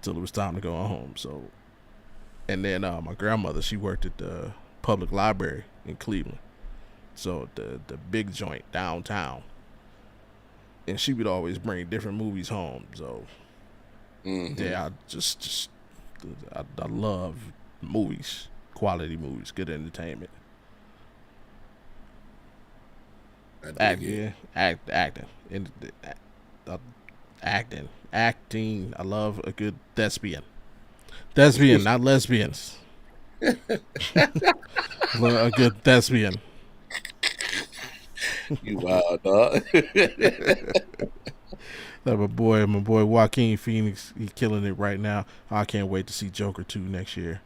till it was time to go home. So, and then my grandmother, she worked at the public library in Cleveland. So the big joint downtown, and she would always bring different movies home. So yeah, I love movies, quality movies, good entertainment. Acting, acting. I love a good thespian, not lesbians. A good thespian. You wild, dog. That my boy Joaquin Phoenix, he's killing it right now. I can't wait to see Joker 2 next year,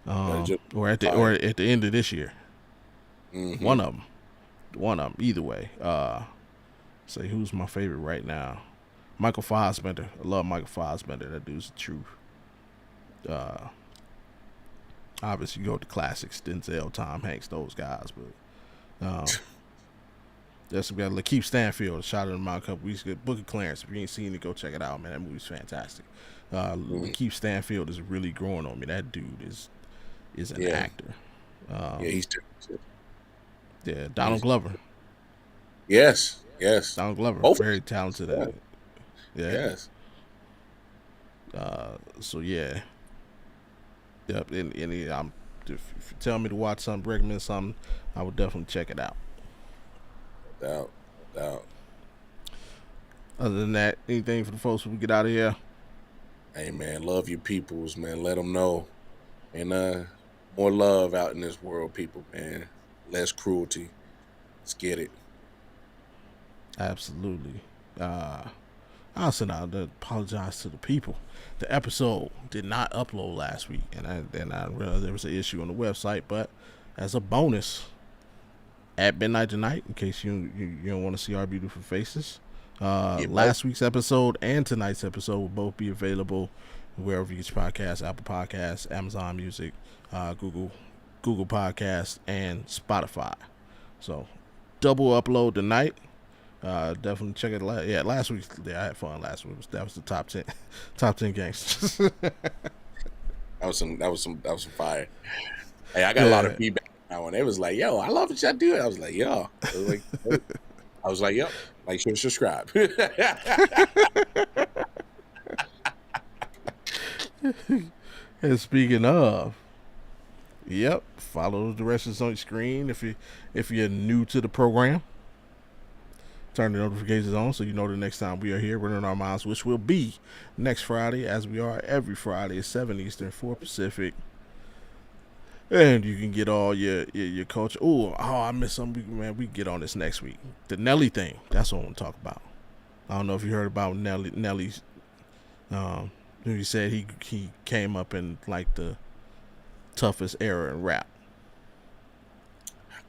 or at the end of this year. One of them. Either way. Say who's my favorite right now? Michael Fassbender. I love Michael Fassbender. That dude's the truth. Obviously, you go with the classics, Denzel, Tom Hanks, those guys, but there's some guy, Lakeith Stanfield, shot at him out a couple weeks ago. Book of Clarence. If you ain't seen it, go check it out, man. That movie's fantastic. Lakeith Stanfield is really growing on me. That dude is an actor. He's Donald Glover. Yes. Donald Glover, very talented. Yes. So yeah. Yep. And if you tell me to watch something, recommend something, I would definitely check it out. Doubt. Other than that, anything for the folks when we get out of here? Hey man, love your peoples, man. Let them know, and more love out in this world, people, man. Less cruelty. Let's get it. Absolutely. I also now to apologize to the people. The episode did not upload last week, and I realized there was an issue on the website. But as a bonus, at midnight tonight, in case you don't want to see our beautiful faces, last week's episode and tonight's episode will both be available wherever you get your podcasts: Apple Podcasts, Amazon Music, Google Podcasts, and Spotify. So double upload tonight. Definitely check it. Last week, I had fun. Last week that was the top 10 gangsters. That was some fire. Hey, I got a lot of feedback now, and they was like, "Yo, I love what y'all do." I was like, "Yo," I was like, "Yo, like, share, subscribe." And speaking of, follow the directions on your screen if you're new to the program. Turn the notifications on so you know the next time we are here running our minds, which will be next Friday, as we are every Friday, 7 Eastern, 4 Pacific. And you can get all your culture. Oh, I missed something, man. We get on this next week. The Nelly thing. That's what I want to talk about. I don't know if you heard about Nelly's. He said he came up in like the toughest era in rap.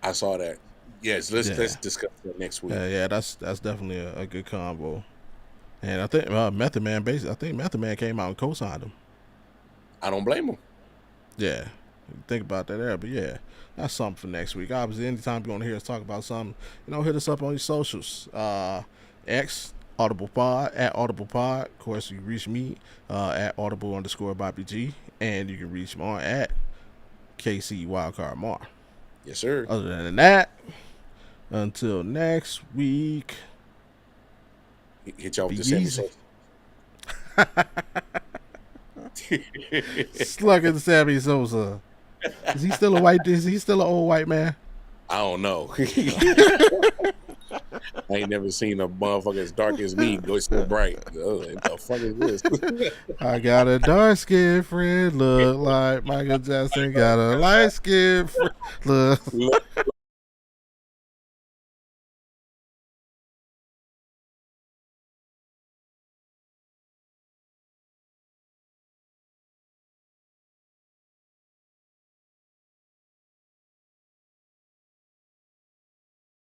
I saw that. Yes, let's discuss that next week. Yeah, that's definitely a good combo. And I think Method Man Method Man came out and co-signed him. I don't blame him. Yeah, think about that there, but yeah, that's something for next week. Obviously, anytime you want to hear us talk about something, hit us up on your socials. X Audible Pod at Audible Pod. Of course, you can reach me at Audible_BobbyG, and you can reach Mar at KC Wildcard Mar. Yes, sir. Other than that, until next week, hit y'all with the Sammy Sosa. Slugging Sammy Sosa. Is he still a white? Is he still an old white man? I don't know. I ain't never seen a motherfucker as dark as me go so bright. Oh, what the fuck is this? I got a dark skinned friend, look like Michael Jackson. Got a light skinned friend, look.